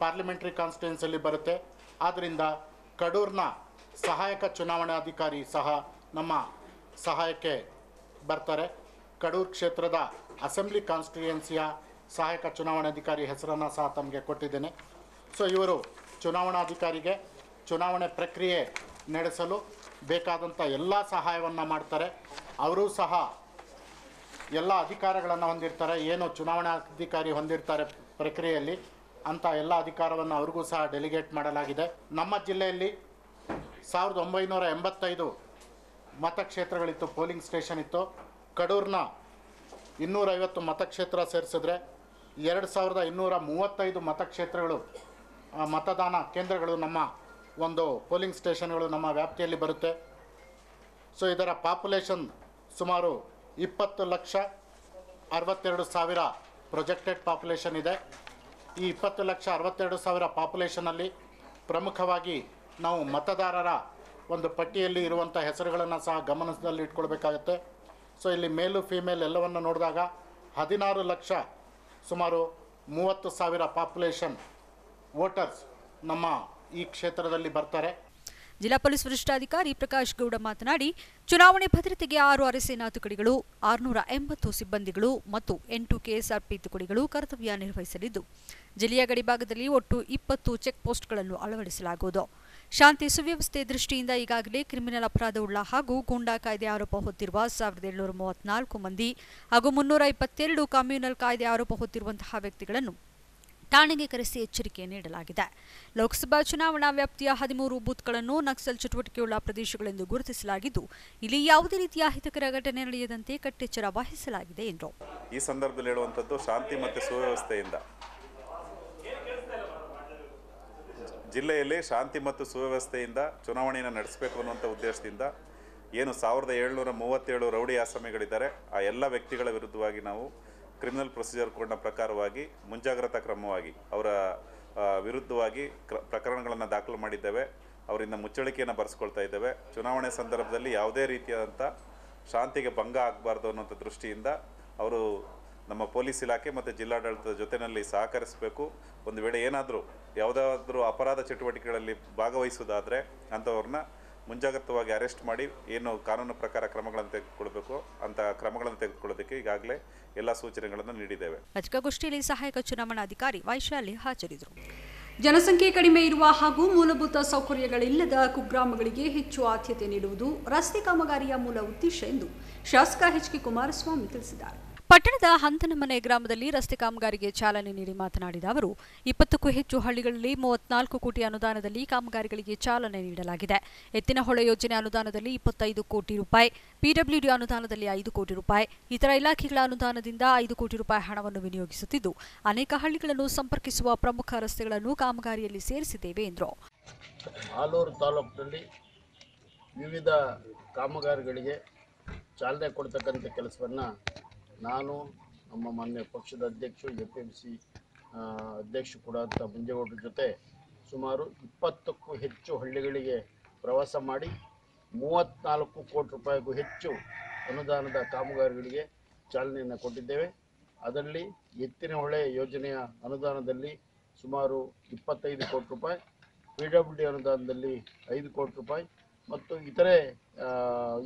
Speaker 4: ಪಾರ್ಲಿಮೆಂಟ್ರಿ ಕಾನ್ಸ್ಟಿಟ್ಯೂನ್ಸಿಯಲ್ಲಿ ಬರುತ್ತೆ. ಆದ್ದರಿಂದ ಕಡೂರಿನ ಸಹಾಯಕ ಚುನಾವಣಾಧಿಕಾರಿ ಸಹ ನಮ್ಮ ಸಹಾಯಕ್ಕೆ ಬರ್ತಾರೆ. ಕಡೂರು ಕ್ಷೇತ್ರದ ಅಸೆಂಬ್ಲಿ ಕಾನ್ಸ್ಟಿಟ್ಯೂನ್ಸಿಯ ಸಹಾಯಕ ಚುನಾವಣಾಧಿಕಾರಿ ಹೆಸರನ್ನು ಸಹ ತಮಗೆ ಕೊಟ್ಟಿದ್ದೇನೆ. ಸೊ ಇವರು ಚುನಾವಣಾಧಿಕಾರಿಗೆ ಚುನಾವಣೆ ಪ್ರಕ್ರಿಯೆ ನಡೆಸಲು ಬೇಕಾದಂಥ ಎಲ್ಲ ಸಹಾಯವನ್ನು ಮಾಡ್ತಾರೆ. ಅವರೂ ಸಹ ಎಲ್ಲ ಅಧಿಕಾರಗಳನ್ನು ಹೊಂದಿರ್ತಾರೆ. ಏನು ಚುನಾವಣಾಧಿಕಾರಿ ಹೊಂದಿರ್ತಾರೆ ಪ್ರಕ್ರಿಯೆಯಲ್ಲಿ, ಅಂಥ ಎಲ್ಲ ಅಧಿಕಾರವನ್ನು ಅವ್ರಿಗೂ ಸಹ ಡೆಲಿಗೇಟ್ ಮಾಡಲಾಗಿದೆ. ನಮ್ಮ ಜಿಲ್ಲೆಯಲ್ಲಿ 1985 ಮತಕ್ಷೇತ್ರಗಳಿತ್ತು, ಪೋಲಿಂಗ್ ಸ್ಟೇಷನ್ ಇತ್ತು. ಕಡೂರಿನ 250 ಮತಕ್ಷೇತ್ರ ಸೇರಿಸಿದ್ರೆ 2235 ಮತಕ್ಷೇತ್ರಗಳು, ಮತದಾನ ಕೇಂದ್ರಗಳು ನಮ್ಮ ಒಂದು ಪೋಲಿಂಗ್ ಸ್ಟೇಷನ್ಗಳು ನಮ್ಮ ವ್ಯಾಪ್ತಿಯಲ್ಲಿ ಬರುತ್ತೆ. ಸೊ ಇದರ ಪಾಪ್ಯುಲೇಷನ್ ಸುಮಾರು 20,62,000 ಪ್ರೊಜೆಕ್ಟೆಡ್ ಪಾಪ್ಯುಲೇಷನ್ ಇದೆ. ಈ 20,62,000 ಪಾಪ್ಯುಲೇಷನಲ್ಲಿ ಪ್ರಮುಖವಾಗಿ ನಾವು ಮತದಾರರ ಒಂದು ಪಟ್ಟಿಯಲ್ಲಿ ಇರುವಂಥ ಹೆಸರುಗಳನ್ನು ಸಹ ಗಮನದಲ್ಲಿ ಇಟ್ಕೊಳ್ಬೇಕಾಗತ್ತೆ. ಸೊ ಇಲ್ಲಿ ಮೇಲು ಫೀಮೇಲ್ ಎಲ್ಲವನ್ನು ನೋಡಿದಾಗ 16 ಲಕ್ಷ ಸುಮಾರು 30,000 ಪಾಪ್ಯುಲೇಷನ್ ವೋಟರ್ಸ್ ನಮ್ಮ ಈ ಕ್ಷೇತ್ರದಲ್ಲಿ ಬರ್ತಾರೆ.
Speaker 1: ಜಿಲ್ಲಾ ಪೊಲೀಸ್ ವರಿಷ್ಠಾಧಿಕಾರಿ ಪ್ರಕಾಶ್ ಗೌಡ ಮಾತನಾಡಿ, ಚುನಾವಣೆ ಭದ್ರತೆಗೆ 6 ಅರೆಸೇನಾ ತುಕಡಿಗಳು, 680 ಸಿಬ್ಬಂದಿಗಳು ಮತ್ತು 8 ಕೆಎಸ್ಆರ್ಪಿ ತುಕಡಿಗಳು ಕರ್ತವ್ಯ ನಿರ್ವಹಿಸಲಿದ್ದು, ಜಿಲ್ಲೆಯ ಗಡಿಭಾಗದಲ್ಲಿ ಒಟ್ಟು 20 ಚೆಕ್ ಪೋಸ್ಟ್ಗಳನ್ನು ಅಳವಡಿಸಲಾಗುವುದು. ಶಾಂತಿ ಸುವ್ಯವಸ್ಥೆ ದೃಷ್ಟಿಯಿಂದ ಈಗಾಗಲೇ ಕ್ರಿಮಿನಲ್ ಅಪರಾಧವುಳ್ಳ ಹಾಗೂ ಗೂಂಡಾ ಕಾಯ್ದೆ ಆರೋಪ ಹೊತ್ತಿರುವ 1734 ಮಂದಿ ಹಾಗೂ 322 ಕಮ್ಯುನಲ್ ಕಾಯ್ದೆ ಆರೋಪ ಹೊತ್ತಿರುವಂತಹ ವ್ಯಕ್ತಿಗಳನ್ನು ಠಾಣೆಗೆ ಕರೆಸಿ ಎಚ್ಚರಿಕೆ ನೀಡಲಾಗಿದೆ. ಲೋಕಸಭಾ ಚುನಾವಣಾ ವ್ಯಾಪ್ತಿಯ 13 ಬೂತ್ಗಳನ್ನು ನಕ್ಸಲ್ ಚಟುವಟಿಕೆಯುಳ್ಳ ಪ್ರದೇಶಗಳೆಂದು ಗುರುತಿಸಲಾಗಿದ್ದು, ಇಲ್ಲಿ ಯಾವುದೇ ರೀತಿಯ ಅಹಿತಕರ ಘಟನೆ ನಡೆಯದಂತೆ ಕಟ್ಟೆಚ್ಚರ ವಹಿಸಲಾಗಿದೆ ಎಂದರು.
Speaker 5: ಈ ಸಂದರ್ಭದಲ್ಲಿ ಹೇಳುವಂಥದ್ದು, ಶಾಂತಿ ಮತ್ತು ಸುವ್ಯವಸ್ಥೆಯಿಂದ ಜಿಲ್ಲೆಯಲ್ಲಿ ಶಾಂತಿ ಮತ್ತು ಸುವ್ಯವಸ್ಥೆಯಿಂದ ಚುನಾವಣೆಯನ್ನು ನಡೆಸಬೇಕು ಅನ್ನುವಂಥ ಉದ್ದೇಶದಿಂದ ಏನು 1737 ರೌಡಿ ಆಸಾಮಿಗಳಿದ್ದಾರೆ, ಆ ಎಲ್ಲ ವ್ಯಕ್ತಿಗಳ ವಿರುದ್ಧವಾಗಿ ನಾವು ಕ್ರಿಮಿನಲ್ ಪ್ರೊಸೀಜರ್ ಕೋಡ್ನ ಪ್ರಕಾರವಾಗಿ ಮುಂಜಾಗ್ರತಾ ಕ್ರಮವಾಗಿ ಅವರ ವಿರುದ್ಧವಾಗಿ ಪ್ರಕರಣಗಳನ್ನು ದಾಖಲು ಮಾಡಿದ್ದೇವೆ. ಅವರಿಂದ ಮುಚ್ಚಳಿಕೆಯನ್ನು ಬರೆಸ್ಕೊಳ್ತಾ ಇದ್ದೇವೆ. ಚುನಾವಣೆ ಸಂದರ್ಭದಲ್ಲಿ ಯಾವುದೇ ರೀತಿಯಾದಂಥ ಶಾಂತಿಗೆ ಭಂಗ ಆಗಬಾರ್ದು ಅನ್ನೋಂಥ ದೃಷ್ಟಿಯಿಂದ ಅವರು ನಮ್ಮ ಪೊಲೀಸ್ ಇಲಾಖೆ ಮತ್ತು ಜಿಲ್ಲಾಡಳಿತದ ಜೊತೆಯಲ್ಲಿ ಸಹಕರಿಸಬೇಕು. ಒಂದು ವೇಳೆ ಏನಾದರೂ ಯಾವುದಾದ್ರೂ ಅಪರಾಧ ಚಟುವಟಿಕೆಗಳಲ್ಲಿ ಭಾಗವಹಿಸೋದಾದರೆ ಅಂಥವ್ರನ್ನ ಮುಂಜಾಗ್ರತವಾಗಿ ಅರೆಸ್ಟ್ ಮಾಡಿ ಏನು ಕಾನೂನು ಪ್ರಕಾರ ಕ್ರಮಗಳನ್ನು ತೆಗೆದುಕೊಳ್ಬೇಕು ಅಂತ ಕ್ರಮಗಳನ್ನು ತೆಗೆದುಕೊಳ್ಳೋದಕ್ಕೆ ಈಗಾಗಲೇ ಎಲ್ಲ ಸೂಚನೆಗಳನ್ನು ನೀಡಿದ್ದೇವೆ.
Speaker 1: ಪತ್ರಿಕಾಗೋಷ್ಠಿಯಲ್ಲಿ ಸಹಾಯಕ ಚುನಾವಣಾಧಿಕಾರಿ ವೈಶಾಲಿ ಹಾಜರಿದ್ದರು. ಜನಸಂಖ್ಯೆ ಕಡಿಮೆ ಇರುವ ಹಾಗೂ ಮೂಲಭೂತ ಸೌಕರ್ಯಗಳಿಲ್ಲದ ಕುಗ್ರಾಮಗಳಿಗೆ ಹೆಚ್ಚು ಆದ್ಯತೆ ನೀಡುವುದು ರಸ್ತೆ ಕಾಮಗಾರಿಯ ಮೂಲ ಉದ್ದೇಶ ಎಂದು ಶಾಸಕ ಎಚ್ ಕೆ ಕುಮಾರಸ್ವಾಮಿ ತಿಳಿಸಿದ್ದಾರೆ. ಪಟ್ಟಣದ ಹಂತನಮನೆ ಗ್ರಾಮದಲ್ಲಿ ರಸ್ತೆ ಕಾಮಗಾರಿಗೆ ಚಾಲನೆ ನೀಡಿ ಮಾತನಾಡಿದ ಅವರು, 20ಕ್ಕೂ ಹೆಚ್ಚು ಹಳ್ಳಿಗಳಲ್ಲಿ 34 ಕೋಟಿ ಅನುದಾನದಲ್ಲಿ ಕಾಮಗಾರಿಗಳಿಗೆ ಚಾಲನೆ ನೀಡಲಾಗಿದೆ. ಎತ್ತಿನಹೊಳೆ ಯೋಜನೆ ಅನುದಾನದಲ್ಲಿ 25 ಕೋಟಿ ರೂಪಾಯಿ, ಪಿಡಬ್ಲ್ಯೂಡಿ ಅನುದಾನದಲ್ಲಿ 5 ಕೋಟಿ ರೂಪಾಯಿ, ಇತರ ಇಲಾಖೆಗಳ ಅನುದಾನದಿಂದ 5 ಕೋಟಿ ರೂಪಾಯಿ ಹಣವನ್ನು ವಿನಿಯೋಗಿಸುತ್ತಿದ್ದು, ಅನೇಕ ಹಳ್ಳಿಗಳನ್ನು ಸಂಪರ್ಕಿಸುವ ಪ್ರಮುಖ ರಸ್ತೆಗಳನ್ನು ಕಾಮಗಾರಿಯಲ್ಲಿ ಸೇರಿಸಿದ್ದೇವೆ ಎಂದರು.
Speaker 6: ಆಲೂರು ತಾಲೂಕಿನಲ್ಲಿ ವಿವಿಧ ಕಾಮಗಾರಿಗಳಿಗೆ ಚಾಲನೆ ಕೊಡ್ತಕ್ಕಂಥ ಕೆಲಸವನ್ನು ನಾನು, ನಮ್ಮ ಮಾನ್ಯ ಪಕ್ಷದ ಅಧ್ಯಕ್ಷರು, APMC ಅಧ್ಯಕ್ಷರು ಕೂಡ ಅಂತ ಮುಂಜೇಗೌಡರ ಜೊತೆ ಸುಮಾರು 20ಕ್ಕೂ ಹೆಚ್ಚು ಹಳ್ಳಿಗಳಿಗೆ ಪ್ರವಾಸ ಮಾಡಿ 34 ಕೋಟಿ ರೂಪಾಯಿಗೂ ಹೆಚ್ಚು ಅನುದಾನದ ಕಾಮಗಾರಿಗಳಿಗೆ ಚಾಲನೆಯನ್ನು ಕೊಟ್ಟಿದ್ದೇವೆ. ಅದರಲ್ಲಿ ಎತ್ತಿನಹೊಳೆ ಯೋಜನೆಯ ಅನುದಾನದಲ್ಲಿ ಸುಮಾರು 25 ಕೋಟಿ ರೂಪಾಯಿ, PWD ಅನುದಾನದಲ್ಲಿ 5 ಕೋಟಿ ರೂಪಾಯಿ ಮತ್ತು ಇತರೆ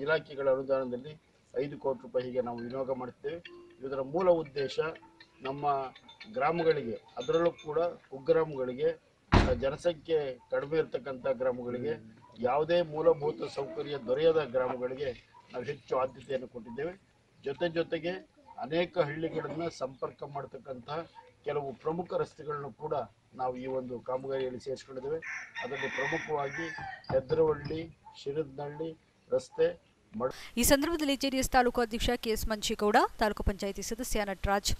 Speaker 6: ಇಲಾಖೆಗಳ ಅನುದಾನದಲ್ಲಿ 5 ಕೋಟಿ ರೂಪಾಯಿ ಹೀಗೆ ನಾವು ವಿನಿಯೋಗ ಮಾಡುತ್ತೇವೆ. ಇದರ ಮೂಲ ಉದ್ದೇಶ ನಮ್ಮ ಗ್ರಾಮಗಳಿಗೆ, ಅದರಲ್ಲೂ ಕೂಡ ಕುಗ್ರಾಮಗಳಿಗೆ, ಜನಸಂಖ್ಯೆ ಕಡಿಮೆ ಇರತಕ್ಕಂಥ ಗ್ರಾಮಗಳಿಗೆ, ಯಾವುದೇ ಮೂಲಭೂತ ಸೌಕರ್ಯ ದೊರೆಯದ ಗ್ರಾಮಗಳಿಗೆ ನಾವು ಹೆಚ್ಚು ಆದ್ಯತೆಯನ್ನು ಕೊಟ್ಟಿದ್ದೇವೆ. ಜೊತೆಗೆ ಅನೇಕ ಹಳ್ಳಿಗಳನ್ನು ಸಂಪರ್ಕ ಮಾಡತಕ್ಕಂತಹ ಕೆಲವು ಪ್ರಮುಖ ರಸ್ತೆಗಳನ್ನು ಕೂಡ ನಾವು ಈ ಒಂದು ಕಾಮಗಾರಿಯಲ್ಲಿ ಸೇರಿಸಿಕೊಂಡಿದ್ದೇವೆ. ಅದರಲ್ಲಿ ಪ್ರಮುಖವಾಗಿ ಹೆದ್ರವಳ್ಳಿ, ಶಿರದನಹಳ್ಳಿ ರಸ್ತೆ.
Speaker 1: ಈ ಸಂದರ್ಭದಲ್ಲಿ ಜೆಡಿಎಸ್ ತಾಲೂಕು ಅಧ್ಯಕ್ಷ ಕೆಎಸ್ ಮಂಚೇಗೌಡ, ತಾಲೂಕು ಪಂಚಾಯಿತಿ ಸದಸ್ಯ ನಟರಾಜ್,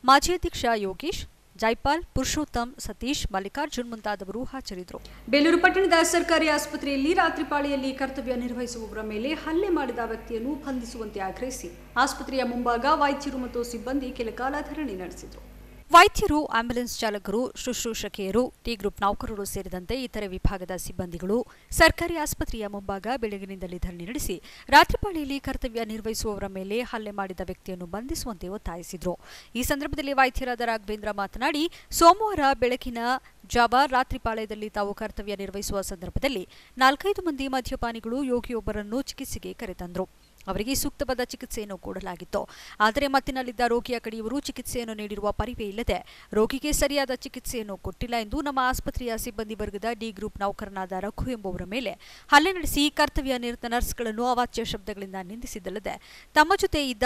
Speaker 1: ಮಾಜಿ ಅಧ್ಯಕ್ಷ ಯೋಗೇಶ್, ಜೈಪಾಲ್, ಪುರುಷೋತ್ತಮ್, ಸತೀಶ್, ಮಲ್ಲಿಕಾರ್ಜುನ್ ಮುಂತಾದವರು ಹಾಜರಿದ್ದರು. ಬೇಲೂರು ಪಟ್ಟಣದ ಸರ್ಕಾರಿ ಆಸ್ಪತ್ರೆಯಲ್ಲಿ ರಾತ್ರಿ ಪಾಳಿಯಲ್ಲಿ ಕರ್ತವ್ಯ ನಿರ್ವಹಿಸುವವರ ಮೇಲೆ ಹಲ್ಲೆ ಮಾಡಿದ ವ್ಯಕ್ತಿಯನ್ನು ಬಂಧಿಸುವಂತೆ ಆಗ್ರಹಿಸಿ ಆಸ್ಪತ್ರೆಯ ಮುಂಭಾಗ ವೈದ್ಯರು ಮತ್ತು ಸಿಬ್ಬಂದಿ ಕೆಲಕಾಲ ಧರಣಿ ನಡೆಸಿದರು. ವೈದ್ಯರು, ಆಂಬ್ಯುಲೆನ್ಸ್ ಚಾಲಕರು, ಶುಶ್ರೂಷಕಿಯರು, ಟಿ ಗ್ರೂಪ್ ನೌಕರರು ಸೇರಿದಂತೆ ಇತರೆ ವಿಭಾಗದ ಸಿಬ್ಬಂದಿಗಳು ಸರ್ಕಾರಿ ಆಸ್ಪತ್ರೆಯ ಮುಂಭಾಗ ಬೆಳಗಿನಿಂದಲೇ ಧರಣಿ ನಡೆಸಿ ರಾತ್ರಿ ಪಾಳಿಯಲ್ಲಿ ಕರ್ತವ್ಯ ನಿರ್ವಹಿಸುವವರ ಮೇಲೆ ಹಲ್ಲೆ ಮಾಡಿದ ವ್ಯಕ್ತಿಯನ್ನು ಬಂಧಿಸುವಂತೆ ಒತ್ತಾಯಿಸಿದರು. ಈ ಸಂದರ್ಭದಲ್ಲಿ ವೈದ್ಯರಾದ ರಾಘವೇಂದ್ರ ಮಾತನಾಡಿ, ಸೋಮವಾರ ಬೆಳಕಿನ ಜಾವ ರಾತ್ರಿ ಪಾಳ್ಯದಲ್ಲಿ ತಾವು ಕರ್ತವ್ಯ ನಿರ್ವಹಿಸುವ ಸಂದರ್ಭದಲ್ಲಿ 4-5 ಮಂದಿ ಮದ್ಯಪಾನಿಗಳು ಯೋಗಿಯೊಬ್ಬರನ್ನು ಚಿಕಿತ್ಸೆಗೆ ಕರೆತಂದರು. ಅವರಿಗೆ ಸೂಕ್ತವಾದ ಚಿಕಿತ್ಸೆಯನ್ನು ಕೊಡಲಾಗಿತ್ತು. ಆದರೆ ಮತ್ತಿನಲ್ಲಿದ್ದ ರೋಗಿಯ ಕಡೆಯವರು ಚಿಕಿತ್ಸೆಯನ್ನು ನೀಡಿರುವ ಪರಿವೇ ಇಲ್ಲದೆ ರೋಗಿಗೆ ಸರಿಯಾದ ಚಿಕಿತ್ಸೆಯನ್ನು ಕೊಟ್ಟಿಲ್ಲ ಎಂದು ನಮ್ಮ ಆಸ್ಪತ್ರೆಯ ಸಿಬ್ಬಂದಿ ವರ್ಗದ ಡಿ ಗ್ರೂಪ್ ನೌಕರನಾದ ರಘು ಎಂಬುವರ ಮೇಲೆ ಹಲ್ಲೆ ನಡೆಸಿ ಕರ್ತವ್ಯ ನಿರತ ನರ್ಸ್ಗಳನ್ನು ಅವಾಚ್ಯ ಶಬ್ದಗಳಿಂದ ನಿಂದಿಸಿದ್ದಲ್ಲದೆ ತಮ್ಮ ಜೊತೆ ಇದ್ದ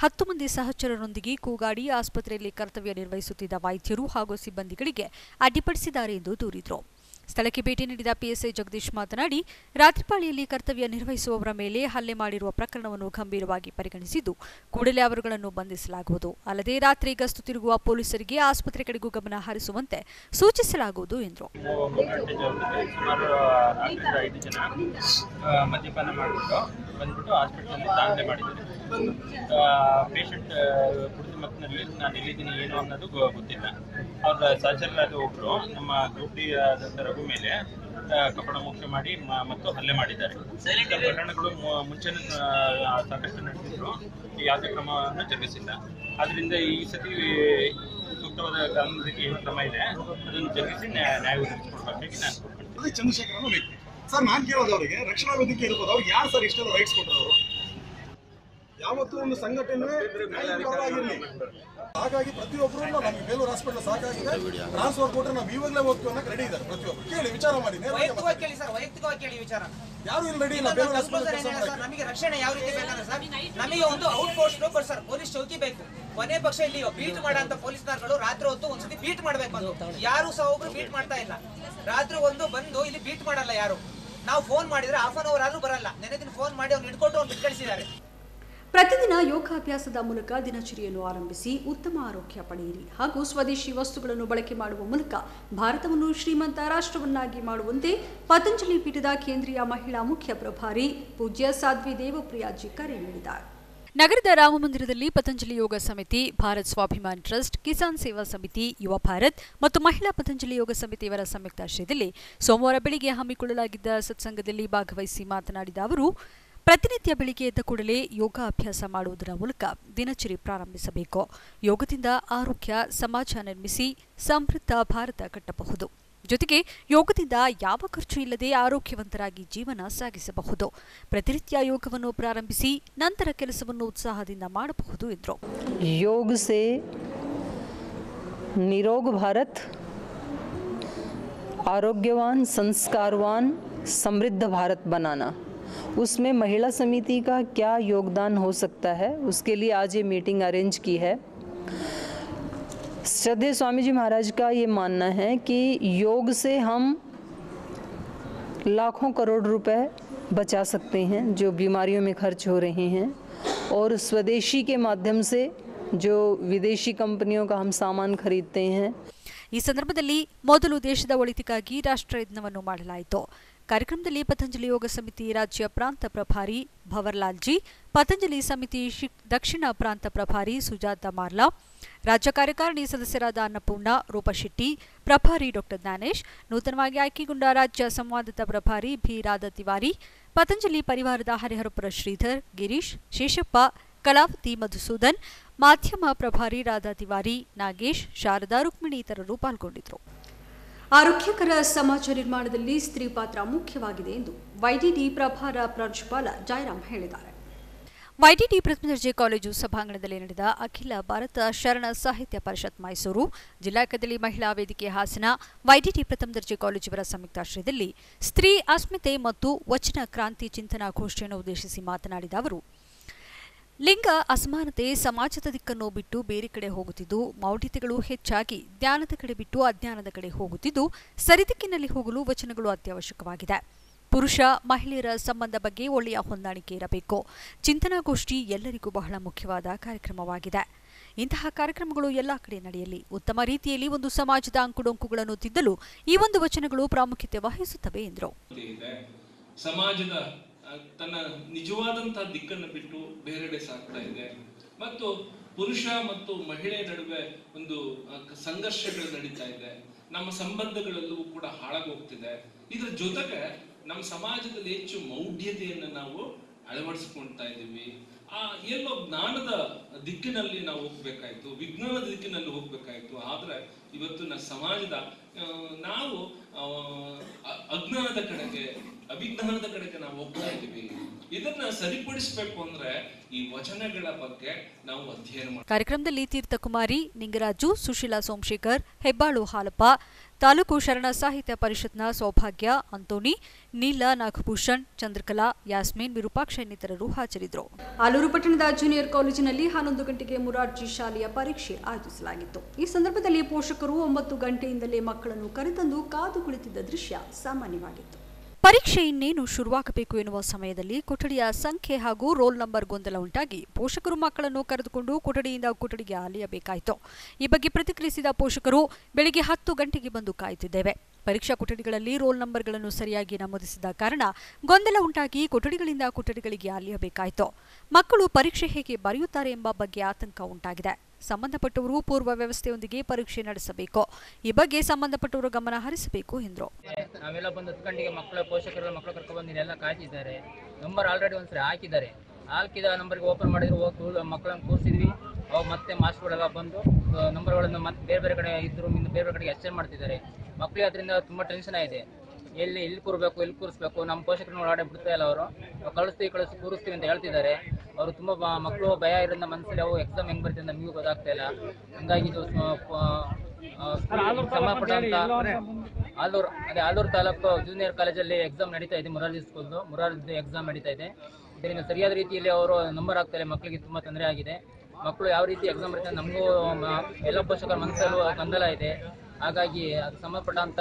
Speaker 1: 10 ಮಂದಿ ಸಹಚರರೊಂದಿಗೆ ಕೂಗಾಡಿ ಆಸ್ಪತ್ರೆಯಲ್ಲಿ ಕರ್ತವ್ಯ ನಿರ್ವಹಿಸುತ್ತಿದ್ದ ವೈದ್ಯರು ಹಾಗೂ ಸಿಬ್ಬಂದಿಗಳಿಗೆ ಅಡ್ಡಿಪಡಿಸಿದ್ದಾರೆ ಎಂದು ದೂರಿದರು. ಸ್ಥಳಕ್ಕೆ ಭೇಟಿ ನೀಡಿದ ಪಿಎಸ್ಐ ಜಗದೀಶ್ ಮಾತನಾಡಿ, ರಾತ್ರಿ ಪಾಳಿಯಲ್ಲಿ ಕರ್ತವ್ಯ ನಿರ್ವಹಿಸುವವರ ಮೇಲೆ ಹಲ್ಲೆ ಮಾಡಿರುವ ಪ್ರಕರಣವನ್ನು ಗಂಭೀರವಾಗಿ ಪರಿಗಣಿಸಿದ್ದು ಕೂಡಲೇ ಅವರುಗಳನ್ನು ಬಂಧಿಸಲಾಗುವುದು. ಅಲ್ಲದೆ ರಾತ್ರಿ ಗಸ್ತು ತಿರುಗುವ ಪೊಲೀಸರಿಗೆ ಆಸ್ಪತ್ರೆ ಕಡೆಗೂ ಗಮನ ಹರಿಸುವಂತೆ ಸೂಚಿಸಲಾಗುವುದು ಎಂದರು.
Speaker 7: ಸುಮಾರು 4-5 ಜನ ಮದ್ಯಪಾನ ಮಾಡಿಬಿಟ್ಟು ಬಂದ್ಬಿಟ್ಟು ಹಾಸ್ಪಿಟಲ್ ದಾಖಲೆ ಮಾಡಿದ್ದಾರೆ. ಪೇಷಂಟ್ ಕುಡಿದ ಮತ್ತಿನಲ್ಲಿ ನಾನು ಎಲ್ಲಿದ್ದೀನಿ ಏನು ಅನ್ನೋದು ಗೊತ್ತಿಲ್ಲ. ಅವ್ರ ಸಹಚರರಾದ ಒಬ್ಬರು ನಮ್ಮ ಗ್ರೂಪ್ ಡಿ ರಘು ಮೇಲೆ ಕಪಡ ಮೋಕ್ಷ ಮಾಡಿ ಮತ್ತು ಹಲ್ಲೆ ಮಾಡಿದ್ದಾರೆ. ಪ್ರಕರಣಗಳು ಮುಂಚೆನೂ ಸಾಕಷ್ಟು ನಡೆದಿದ್ರು, ಯಾವುದೇ ಕ್ರಮವನ್ನು ಜರುಗಿಸಿಲ್ಲ. ಆದ್ದರಿಂದ ಈ ಸತಿ ಸೂಕ್ತವಾದ ಕಾನೂನಿಗೆ ಏನು ಕ್ರಮ ಇದೆ ಅದನ್ನು ಜರುಗಿಸಿ ನ್ಯಾಯ ಒದಗಿಸಿಕೊಡ್ಬೇಕಾಗಿ ನಾನು ಕೊಡ್ತೀನಿ.
Speaker 8: ಚಂದ್ರಶೇಖರ್ ವ್ಯಕ್ತಿ ಸರ್, ನಾನು ಕೇಳೋದು ಅವರಿಗೆ ರಕ್ಷಣಾ ವೇದಿಕೆ ಇರ್ಬೋದು, ಅವ್ರಿಗೆ ಯಾರು ಸರ್ ಇಷ್ಟೆಲ್ಲ ರೈಟ್ಸ್ ಕೊಟ್ಟರು? ಅವರು ಯಾವತ್ತೂ ಒಂದು ಸಂಘಟನೆ ಆಗಿರಲಿ. ಹಾಗಾಗಿ ಪ್ರತಿಯೊಬ್ಬರು ನಮಗೆ ಬೇಲೂರು ಹಾಸ್ಪಿಟಲ್ ಸಾಕಾಗಿದೆ, ಟ್ರಾನ್ಸ್ಫರ್ ಕೊಟ್ಟರೆ ನಾವು ಇವಾಗಲೇ ಹೋಗ್ತೀವಿ ಅನ್ನೋಕೆ ರೆಡಿ ಇದ್ದಾರೆ. ಪ್ರತಿಯೊಬ್ಬರು ಕೇಳಿ ವಿಚಾರ ಮಾಡಿ,
Speaker 9: ವೈಯಕ್ತಿಕವಾಗಿ ವಿಚಾರ
Speaker 8: ಯಾರು ಇಲ್ಲಿ ರೆಡಿ ಇಲ್ಲ. ಬೇಲೂರು ಹಾಸ್ಪಿಟಲ್
Speaker 9: ನಮಗೆ ರಕ್ಷಣೆ ಯಾವ ರೀತಿ ಬೇಕಂದ್ರೆ ಸರ್, ನಮಗೆ ಒಂದು ಔಟ್ ಪೋಸ್ಟ್ ಸರ್, ಪೊಲೀಸ್ ಚೌಕಿ ಬೇಕು. ಕೊನೆ ಪಕ್ಷ ಇಲ್ಲಿ ಬೀಟ್ ಮಾಡಂತ ಪೊಲೀಸ್ನರ್ಗಳು ರಾತ್ರಿ ಹೊತ್ತು ಒಂದ್ಸತಿ ಬೀಟ್ ಮಾಡ್ಬೇಕು. ಯಾರು ಸಹ ಒಬ್ರು ಬೀಟ್ ಮಾಡ್ತಾ ಇಲ್ಲ. ರಾತ್ರಿ ಒಂದು ಬಂದು ಇಲ್ಲಿ ಬೀಟ್ ಮಾಡಲ್ಲ ಯಾರು. ನಾವು ಫೋನ್ ಮಾಡಿದ್ರೆ ಹಾಫ್ ಅನ್ ಅವರ್ ಆದ್ರೂ ಬರಲ್ಲ. ನೆನೆ ದಿನ ಫೋನ್ ಮಾಡಿ ಅವ್ರು ಹಿಡ್ಕೊಂಡು ಅವ್ರು ಬಿಟ್ಕಳಿಸಿದ್ದಾರೆ.
Speaker 1: ಪ್ರತಿದಿನ ಯೋಗಾಭ್ಯಾಸದ ಮೂಲಕ ದಿನಚರಿಯನ್ನು ಆರಂಭಿಸಿ ಉತ್ತಮ ಆರೋಗ್ಯ ಪಡೆಯಿರಿ ಹಾಗೂ ಸ್ವದೇಶಿ ವಸ್ತುಗಳನ್ನು ಬಳಕೆ ಮಾಡುವ ಮೂಲಕ ಭಾರತವನ್ನು ಶ್ರೀಮಂತ ರಾಷ್ಟ್ರವನ್ನಾಗಿ ಮಾಡುವಂತೆ ಪತಂಜಲಿ ಪೀಠದ ಕೇಂದ್ರೀಯ ಮಹಿಳಾ ಮುಖ್ಯ ಪ್ರಭಾರಿ ಪೂಜ್ಯ ಸಾಧ್ವಿ ದೇವಪ್ರಿಯಾಜಿ ಕರೆ ನೀಡಿದ್ದಾರೆ. ನಗರದ ರಾಮಮಂದಿರದಲ್ಲಿ ಪತಂಜಲಿ ಯೋಗ ಸಮಿತಿ, ಭಾರತ್ ಸ್ವಾಭಿಮಾನ್ ಟ್ರಸ್ಟ್, ಕಿಸಾನ್ ಸೇವಾ ಸಮಿತಿ, ಯುವ ಭಾರತ್ ಮತ್ತು ಮಹಿಳಾ ಪತಂಜಲಿ ಯೋಗ ಸಮಿತಿಯವರ ಸಂಯುಕ್ತಾಶ್ರಯದಲ್ಲಿ ಸೋಮವಾರ ಬೆಳಿಗ್ಗೆ ಹಮ್ಮಿಕೊಳ್ಳಲಾಗಿದ್ದ ಸತ್ಸಂಗದಲ್ಲಿ ಭಾಗವಹಿಸಿ ಮಾತನಾಡಿದ ಅವರು, ಪ್ರತಿನಿತ್ಯ ಬೆಳಿಗ್ಗೆ ಎದ್ದ ಕೂಡಲೇ ಯೋಗಾಭ್ಯಾಸ ಮಾಡುವುದರ ಮೂಲಕ ದಿನಚರಿ ಪ್ರಾರಂಭಿಸಬೇಕು. ಯೋಗದಿಂದ ಆರೋಗ್ಯ ಸಮಾಜ ನಿರ್ಮಿಸಿ ಸಮೃದ್ಧ ಭಾರತ ಕಟ್ಟಬಹುದು. ಜೊತೆಗೆ ಯೋಗದಿಂದ ಯಾವ ಖರ್ಚು ಇಲ್ಲದೆ ಆರೋಗ್ಯವಂತರಾಗಿ ಜೀವನ ಸಾಗಿಸಬಹುದು. ಪ್ರತಿನಿತ್ಯ ಯೋಗವನ್ನು ಪ್ರಾರಂಭಿಸಿ ನಂತರ ಕೆಲಸವನ್ನು ಉತ್ಸಾಹದಿಂದ ಮಾಡಬಹುದು ಎಂದರು.
Speaker 10: ಯೋಗ ಸೇ ನಿರೋಗ ಭಾರತ್, ಆರೋಗ್ಯವಾನ್, ಸಂಸ್कारवान, समृद्ध भारत बनाना, उसमें महिला समिति का क्या योगदान हो सकता है, उसके लिए आज ये मीटिंग अरेंज की है। श्रद्धेय स्वामी जी महाराज का ये मानना है कि योग से हम लाखों करोड़ रुपए बचा सकते हैं जो बीमारियों में खर्च हो रहे हैं, और स्वदेशी के माध्यम से जो विदेशी कंपनियों का हम सामान खरीदते हैं.
Speaker 1: ಈ ಸಂದರ್ಭದಲ್ಲಿ ಮೊದಲು ದೇಶದ ಒಳಿತಿಗಾಗಿ ರಾಷ್ಟ್ರಯಜ್ಞವನ್ನು ಮಾಡಲಾಯಿತು. ಕಾರ್ಯಕ್ರಮದಲ್ಲಿ ಪತಂಜಲಿ ಯೋಗ ಸಮಿತಿ ರಾಜ್ಯ ಪ್ರಾಂತ ಪ್ರಭಾರಿ ಭವರ್ಲಾಲ್ಜಿ, ಪತಂಜಲಿ ಸಮಿತಿ ದಕ್ಷಿಣ ಪ್ರಾಂತ ಪ್ರಭಾರಿ ಸುಜಾತ ಮಾರ್ಲಾ, ರಾಜ್ಯ ಕಾರ್ಯಕಾರಿಣಿ ಸದಸ್ಯರಾದ ಅನ್ನಪೂರ್ಣ, ರೂಪಶೆಟ್ಟಿ, ಪ್ರಭಾರಿ ಡಾ ಜ್ಞಾನೇಶ್, ನೂತನವಾಗಿ ಆಯ್ಕೆಗೊಂಡ ರಾಜ್ಯ ಸಂವಾದದ ಪ್ರಭಾರಿ ಭಿ ರಾಧಾ ತಿವಾರಿ, ಪತಂಜಲಿ ಪರಿವಾರದ ಹರಿಹರಪುರ ಶ್ರೀಧರ್, ಗಿರೀಶ್, ಶೇಷಪ್ಪ, ಕಲಾವತಿ ಮಧುಸೂದನ್, ಮಾಧ್ಯಮ ಪ್ರಭಾರಿ ರಾಧಾ ತಿವಾರಿ, ನಾಗೇಶ್, ಶಾರದಾ, ರುಕ್ಮಿಣಿ ಇತರರು ಪಾಲ್ಗೊಂಡಿದ್ದರು. ಆರೋಗ್ಯಕರ ಸಮಾಜ ನಿರ್ಮಾಣದಲ್ಲಿ ಸ್ತ್ರೀ ಪಾತ್ರ ಮುಖ್ಯವಾಗಿದೆ ಎಂದು ವೈಡಿಡಿ ಪ್ರಭಾರ ಪ್ರಾಂಶುಪಾಲ ಜಯರಾಮ್ ಹೇಳಿದ್ದಾರೆ. ವೈಡಿಡಿ ಪ್ರಥಮ ದರ್ಜೆ ಕಾಲೇಜು ಸಭಾಂಗಣದಲ್ಲಿ ನಡೆದ ಅಖಿಲ ಭಾರತ ಶರಣ ಸಾಹಿತ್ಯ ಪರಿಷತ್ ಮೈಸೂರು, ಜಿಲ್ಲಾ ಕದಲಿ ಮಹಿಳಾ ವೇದಿಕೆ ಹಾಸನ, ವೈಡಿಡಿ ಪ್ರಥಮ ದರ್ಜೆ ಕಾಲೇಜುವರ ಸಂಯುಕ್ತಾಶ್ರಯದಲ್ಲಿ ಸ್ತ್ರೀ ಅಸ್ಮಿತೆ ಮತ್ತು ವಚನ ಕ್ರಾಂತಿ ಚಿಂತನಾ ಗೋಷ್ಠಿಯನ್ನು ಉದ್ದೇಶಿಸಿ ಮಾತನಾಡಿದ ಅವರು, ಲಿಂಗ ಅಸಮಾನತೆ ಸಮಾಜದ ದಿಕ್ಕನ್ನು ಬಿಟ್ಟು ಬೇರೆ ಕಡೆ ಹೋಗುತ್ತಿದ್ದು, ಮೌಢ್ಯತೆಗಳು ಹೆಚ್ಚಾಗಿ ಜ್ಞಾನದ ಕಡೆ ಬಿಟ್ಟು ಅಜ್ಞಾನದ ಕಡೆ ಹೋಗುತ್ತಿದ್ದು, ಸರಿದಿಕ್ಕಿನಲ್ಲಿ ಹೋಗಲು ವಚನಗಳು ಅತ್ಯವಶ್ಯಕವಾಗಿದೆ. ಪುರುಷ ಮಹಿಳೆಯರ ಸಂಬಂಧ ಬಗ್ಗೆ ಒಳ್ಳೆಯ ಹೊಂದಾಣಿಕೆ ಇರಬೇಕು. ಚಿಂತನಾಗೋಷ್ಠಿ ಎಲ್ಲರಿಗೂ ಬಹಳ ಮುಖ್ಯವಾದ ಕಾರ್ಯಕ್ರಮವಾಗಿದೆ. ಇಂತಹ ಕಾರ್ಯಕ್ರಮಗಳು ಎಲ್ಲಾ ಕಡೆ ನಡೆಯಲಿ, ಉತ್ತಮ ರೀತಿಯಲ್ಲಿ ಒಂದು ಸಮಾಜದ ಅಂಕುಡೊಂಕುಗಳನ್ನು ತಿದ್ದಲು ಈ ಒಂದು ವಚನಗಳು ಪ್ರಾಮುಖ್ಯತೆ ವಹಿಸುತ್ತವೆ ಎಂದರು.
Speaker 11: ಸಮಾಜದ ತನ್ನ ನಿಜವಾದಂತಹ ದಿಕ್ಕನ್ನು ಬಿಟ್ಟು ಬೇರೆಡೆ ಸಾಗ್ತಾ ಇದೆ ಮತ್ತು ಪುರುಷ ಮತ್ತು ಮಹಿಳೆ ನಡುವೆ ಒಂದು ಸಂಘರ್ಷಗಳು ನಡೀತಾ ಇದೆ. ನಮ್ಮ ಸಂಬಂಧಗಳೆಲ್ಲವೂ ಕೂಡ ಹಾಳಾಗೋಗ್ತಿದೆ. ಇದರ ಜೊತೆಗೆ ನಮ್ಮ ಸಮಾಜದಲ್ಲಿ ಹೆಚ್ಚು ಮೌಢ್ಯತೆಯನ್ನು ನಾವು ಅಳವಡಿಸ್ಕೊಳ್ತಾ ಇದ್ದೀವಿ. ಎಲ್ಲೋ ಜ್ಞಾನದ ದಿಕ್ಕಿನಲ್ಲಿ ನಾವು ಹೋಗ್ಬೇಕಾಯ್ತು, ವಿಜ್ಞಾನದ ದಿಕ್ಕಿನಲ್ಲಿ ಹೋಗ್ಬೇಕಾಯ್ತು. ಆದ್ರೆ ಇವತ್ತಿನ ಸಮಾಜದ ನಾವು ಅಜ್ಞಾನದ ಕಡೆಗೆ, ಅವಿಜ್ಞಾನದ ಕಡೆಗೆ ನಾವು ಹೋಗ್ತಾ ಇದ್ದೀವಿ. ಇದನ್ನ ಸರಿಪಡಿಸಬೇಕು ಅಂದ್ರೆ ಈ ವಚನಗಳ ಬಗ್ಗೆ ನಾವು ಅಧ್ಯಯನ ಮಾಡಿ.
Speaker 1: ಕಾರ್ಯಕ್ರಮದಲ್ಲಿ ತೀರ್ಥಕುಮಾರಿ, ನಿಂಗರಾಜು, ಸುಶೀಲಾ ಸೋಮಶೇಖರ್, ಹೆಬ್ಬಾಳು ಹಾಲಪ್ಪ, ತಾಲೂಕು ಶರಣ ಸಾಹಿತ್ಯ ಪರಿಷತ್ನ ಸೌಭಾಗ್ಯ, ಅಂತೋನಿ, ನೀಲ, ನಾಗಭೂಷಣ್, ಚಂದ್ರಕಲಾ, ಯಾಸ್ಮೀನ್, ವಿರೂಪಾಕ್ಷ ಇನ್ನಿತರರು ಹಾಜರಿದ್ದರು. ಆಲೂರು ಪಟ್ಟಣದ ಜೂನಿಯರ್ ಕಾಲೇಜಿನಲ್ಲಿ 11 ಗಂಟೆಗೆ ಮುರಾರ್ಜಿ ಶಾಲೆಯ ಪರೀಕ್ಷೆ ಆಯೋಜಿಸಲಾಗಿತ್ತು. ಈ ಸಂದರ್ಭದಲ್ಲಿ ಪೋಷಕರು 9 ಗಂಟೆಯಿಂದಲೇ ಮಕ್ಕಳನ್ನು ಕರೆತಂದು ಕಾದು ಕುಳಿತಿದ್ದ ದೃಶ್ಯ ಸಾಮಾನ್ಯವಾಗಿತ್ತು. ಪರೀಕ್ಷೆ ಇನ್ನೇನು ಶುರುವಾಗಬೇಕು ಎನ್ನುವ ಸಮಯದಲ್ಲಿ ಕೊಠಡಿಯ ಸಂಖ್ಯೆ ಹಾಗೂ ರೋಲ್ ನಂಬರ್ ಗೊಂದಲ ಉಂಟಾಗಿ ಪೋಷಕರು ಮಕ್ಕಳನ್ನು ಕರೆದುಕೊಂಡು ಕೊಠಡಿಯಿಂದ ಕೊಠಡಿಗೆ ಅಲೆಯಬೇಕಾಯಿತು. ಈ ಬಗ್ಗೆ ಪ್ರತಿಕ್ರಿಯಿಸಿದ ಪೋಷಕರು, ಬೆಳಗ್ಗೆ 10 ಗಂಟೆಗೆ ಬಂದು ಕಾಯುತ್ತಿದ್ದೇವೆ. ಪರೀಕ್ಷಾ ಕೊಠಡಿಗಳಲ್ಲಿ ರೋಲ್ ನಂಬರ್ಗಳನ್ನು ಸರಿಯಾಗಿ ನಮೂದಿಸಿದ ಕಾರಣ ಗೊಂದಲ ಉಂಟಾಗಿ ಕೊಠಡಿಗಳಿಂದ ಕೊಠಡಿಗಳಿಗೆ ಅಲೆಯಬೇಕಾಯಿತು. ಮಕ್ಕಳು ಪರೀಕ್ಷೆ ಹೇಗೆ ಬರೆಯುತ್ತಾರೆ ಎಂಬ ಬಗ್ಗೆ ಆತಂಕ ಉಂಟಾಗಿದೆ. ಸಂಬಂಧಪಟ್ಟವರು ಪೂರ್ವ ವ್ಯವಸ್ಥೆಯೊಂದಿಗೆ ಪರೀಕ್ಷೆ ನಡೆಸಬೇಕು. ಈ ಬಗ್ಗೆ ಸಂಬಂಧಪಟ್ಟವರು ಗಮನ ಹರಿಸಬೇಕು ಎಂದರು.
Speaker 12: ನಾವೆಲ್ಲ ಬಂದು 10 ಗಂಟೆಗೆ ಮಕ್ಕಳ ಪೋಷಕರೆಲ್ಲ ಮಕ್ಕಳು ಕರ್ಕೊಂಡು ಬಂದು ಕಾಯ್ತಿದ್ದಾರೆ. ನಂಬರ್ ಆಲ್ರೆಡಿ ಒಂದ್ಸರಿ ಹಾಕಿದ್ದಾರೆ. ಹಾಕಿದ ನಂಬರ್ಗೆ ಓಪನ್ ಮಾಡಿದ್ರು, ಹೋಗಿ ಮಕ್ಕಳನ್ನು ಕೂರಿಸಿದ್ವಿ. ಅವಾಗ ಮತ್ತೆ ಮಾಸ್ಟರ್ಗಳೆಲ್ಲ ಬಂದು ನಂಬರ್ಗಳನ್ನು ಮತ್ತೆ ಬೇರೆ ಬೇರೆ ಕಡೆ ಇದ್ರು ಬೇರೆ ಬೇರೆ ಕಡೆಗೆ ಎಕ್ಸ್ಚೇಂಜ್ ಮಾಡ್ತಿದ್ದಾರೆ. ಮಕ್ಕಳಿಗೆ ಅದರಿಂದ ತುಂಬ ಟೆನ್ಷನ್ ಆಗಿದೆ. ಎಲ್ಲಿ ಕೂರಬೇಕು, ಎಲ್ಲಿ ಕೂರಿಸ್ಬೇಕು, ನಮ್ಮ ಪೋಷಕರನ್ನ ಒಳಗಡೆ ಬಿಡ್ತಾ ಇಲ್ಲ. ಅವರು ಕಳಿಸ್ತೀವಿ ಕೂರಿಸ್ತೀವಿ ಅಂತ ಹೇಳ್ತಿದ್ದಾರೆ. ಅವರು ತುಂಬ ಮಕ್ಕಳು ಭಯ ಇರೋದ್ರಿಂದ ಮನಸ್ಸಲ್ಲಿ ಅವು ಎಕ್ಸಾಮ್ ಹೆಂಗೆ ಬರ್ತಿದೆ ನಮಗೂ ಗೊತ್ತಾಗ್ತಾ ಇಲ್ಲ. ಹಂಗಾಗಿ ಇದು ಸಂಬಂಧಪಟ್ಟಂತ ಆಲೂರು ತಾಲೂಕು ಜೂನಿಯರ್ ಕಾಲೇಜಲ್ಲಿ ಎಕ್ಸಾಮ್ ನಡೀತಾ ಇದೆ. ಮುರಾರ್ಜಿ ಎಕ್ಸಾಮ್ ನಡೀತಾ ಇದೆ. ಇದರಿಂದ ಸರಿಯಾದ ರೀತಿಯಲ್ಲಿ ಅವರು ನಂಬರ್ ಆಗ್ತಾರೆ. ಮಕ್ಕಳಿಗೆ ತುಂಬ ತೊಂದರೆ ಆಗಿದೆ. ಮಕ್ಕಳು ಯಾವ ರೀತಿ ಎಕ್ಸಾಮ್ ಬರ್ತದೆ ನಮಗೂ ಎಲ್ಲ ಪೋಷಕರ ಮನಸ್ಸಲ್ಲೂ ಗೊಂದಲ ಇದೆ. ಹಾಗಾಗಿ ಅದು ಸಂಬಂಧಪಟ್ಟಂತ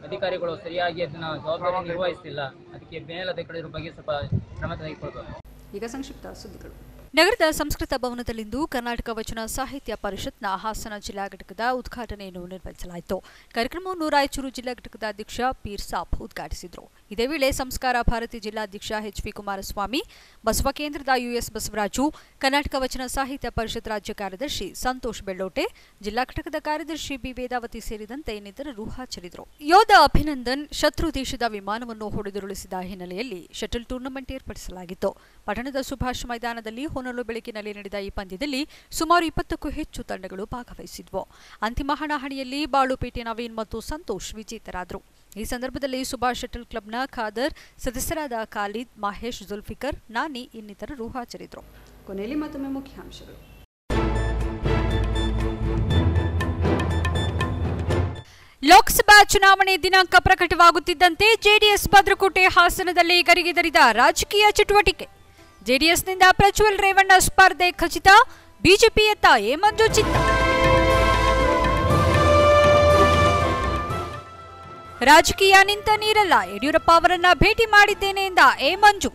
Speaker 12: ಅಧಿಕಾರಿಗಳು ಸರಿಯಾಗಿ ಅದನ್ನ ಜವಾಬ್ದಾರಿ ನಿರ್ವಹಿಸ್ತಿಲ್ಲ. ಅದಕ್ಕೆ ಮೇಲಧಿಕಾರಿಗಳ ಬಗ್ಗೆ ಸ್ವಲ್ಪ ಕ್ರಮ ತೆಗೆದುಕೊಳ್ಬೇಕು.
Speaker 1: ಈಗ ಸಂಕ್ಷಿಪ್ತ ಸುದ್ದಿಗಳು. ನಗರದ ಸಂಸ್ಕೃತ ಭವನದಲ್ಲಿಂದು ಕರ್ನಾಟಕ ವಚನ ಸಾಹಿತ್ಯ ಪರಿಷತ್ನ ಹಾಸನ ಜಿಲ್ಲಾ ಘಟಕದ ಉದ್ಘಾಟನೆಯನ್ನು ನಿರ್ವಹಿಸಲಾಯಿತು. ಕಾರ್ಯಕ್ರಮವನ್ನು ರಾಯಚೂರು ಜಿಲ್ಲಾ ಘಟಕದ ಅಧ್ಯಕ್ಷ ಪೀರ್ ಸಾಬ್ ಉದ್ಘಾಟಿಸಿದರು. ಇದೇ ವೇಳೆ ಸಂಸ್ಕಾರ ಭಾರತಿ ಜಿಲ್ಲಾಧ್ಯಕ್ಷ ಎಚ್.ವಿ. ಕುಮಾರಸ್ವಾಮಿ, ಬಸವ ಕೇಂದ್ರದ ಯುಎಸ್ ಬಸವರಾಜು, ಕರ್ನಾಟಕ ವಚನ ಸಾಹಿತ್ಯ ಪರಿಷತ್ ರಾಜ್ಯ ಕಾರ್ಯದರ್ಶಿ ಸಂತೋಷ್ ಬೆಳ್ಳೋಟೆ, ಜಿಲ್ಲಾ ಘಟಕದ ಕಾರ್ಯದರ್ಶಿ ಬಿ ವೇದಾವತಿ ಸೇರಿದಂತೆ ಇನ್ನಿತರರು ಹಾಜರಿದ್ದರು. ಯೋಧ ಅಭಿನಂದನ್ ಶತ್ರು ದೇಶದ ವಿಮಾನವನ್ನು ಹೊಡೆದುರುಳಿಸಿದ ಹಿನ್ನೆಲೆಯಲ್ಲಿ ಶಟಲ್ ಟೂರ್ನಮೆಂಟ್ ಏರ್ಪಡಿಸಲಾಗಿತ್ತು. ಪಟ್ಟಣದ ಸುಭಾಷ್ ಮೈದಾನದಲ್ಲಿ ಹೊನಲು ಬೆಳಕಿನಲ್ಲಿ ನಡೆದ ಈ ಪಂದ್ಯದಲ್ಲಿ ಸುಮಾರು 20ಕ್ಕೂ ಹೆಚ್ಚು ತಂಡಗಳು ಭಾಗವಹಿಸಿದ್ವು. ಅಂತಿಮ ಹಣಾಹಣಿಯಲ್ಲಿ ಬಾಳುಪೇಟೆ ನವೀನ್ ಮತ್ತು ಸಂತೋಷ್ ವಿಜೇತರಾದರು. ಈ ಸಂದರ್ಭದಲ್ಲಿ ಸುಭಾಷ್ ಶಟಲ್ ಕ್ಲಬ್ನ ಖಾದರ್, ಸದಸ್ಯರಾದ ಖಾಲಿದ್, ಮಹೇಶ್, ಜುಲ್ಫಿಕರ್, ನಾನಿ ಇನ್ನಿತರರು ಹಾಜರಿದ್ದರು. ಕೊನೆಯಲ್ಲಿ ಮತ್ತೊಮ್ಮೆ ಮುಖ್ಯಾಂಶಗಳು. ಲೋಕಸಭಾ ಚುನಾವಣೆ ದಿನಾಂಕ ಪ್ರಕಟವಾಗುತ್ತಿದ್ದಂತೆ ಜೆಡಿಎಸ್ ಭದ್ರಕೋಟೆ ಹಾಸನದಲ್ಲಿ ಗರಿಗೆದರಿದ ರಾಜಕೀಯ ಚಟುವಟಿಕೆ. ಜೆಡಿಎಸ್ನಿಂದ ಪ್ರಜ್ವಲ್ ರೇವಣ್ಣ ಸ್ಪರ್ಧೆ ಖಚಿತ, ಬಿಜೆಪಿಯತ್ತ ಎ ಮಂಜು ಚಿತ್ತ. ರಾಜಕೀಯ ನಿಂತ ನೀರಲ್ಲ, ಯಡಿಯೂರಪ್ಪ ಅವರನ್ನ ಭೇಟಿ ಮಾಡಿದ್ದೇನೆ ಎಂದ ಎ ಮಂಜು.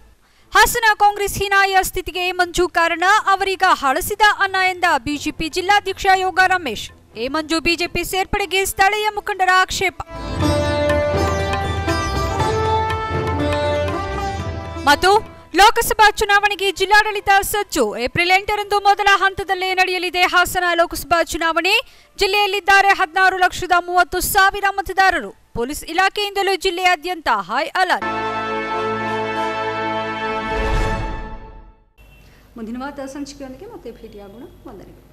Speaker 1: ಹಾಸನ ಕಾಂಗ್ರೆಸ್ ಹೀನಾಯ ಸ್ಥಿತಿಗೆ ಎ ಮಂಜು ಕಾರಣ, ಅವರೀಗ ಹಳಸಿದ ಅನ್ನ ಎಂದ ಬಿಜೆಪಿ ಜಿಲ್ಲಾಧ್ಯಕ್ಷ ಯೋಗ ರಮೇಶ್. ಎ ಮಂಜು ಬಿಜೆಪಿ ಸೇರ್ಪಡೆಗೆ ಸ್ಥಳೀಯ ಮುಖಂಡರ ಆಕ್ಷೇಪ. ಮತ್ತು ಲೋಕಸಭಾ ಚುನಾವಣೆಗೆ ಜಿಲ್ಲಾಡಳಿತ ಸಜ್ಜು. ಏಪ್ರಿಲ್ 8ರಂದು ಮೊದಲ ಹಂತದಲ್ಲೇ ನಡೆಯಲಿದೆ ಹಾಸನ ಲೋಕಸಭಾ ಚುನಾವಣೆ. ಜಿಲ್ಲೆಯಲ್ಲಿದ್ದಾರೆ 16,30,000 ಮತದಾರರು. ಪೊಲೀಸ್ ಇಲಾಖೆಯಿಂದಲೂ ಜಿಲ್ಲೆಯಾದ್ಯಂತ ಹೈ ಅಲರ್ಟ್. ಮುಂದಿನ ವಾರ ಸಂಚಿಕೆಯೊಂದಿಗೆ ಮತ್ತೆ ಭೇಟಿಯಾಗೋಣ. ವಂದನೆಗಳು.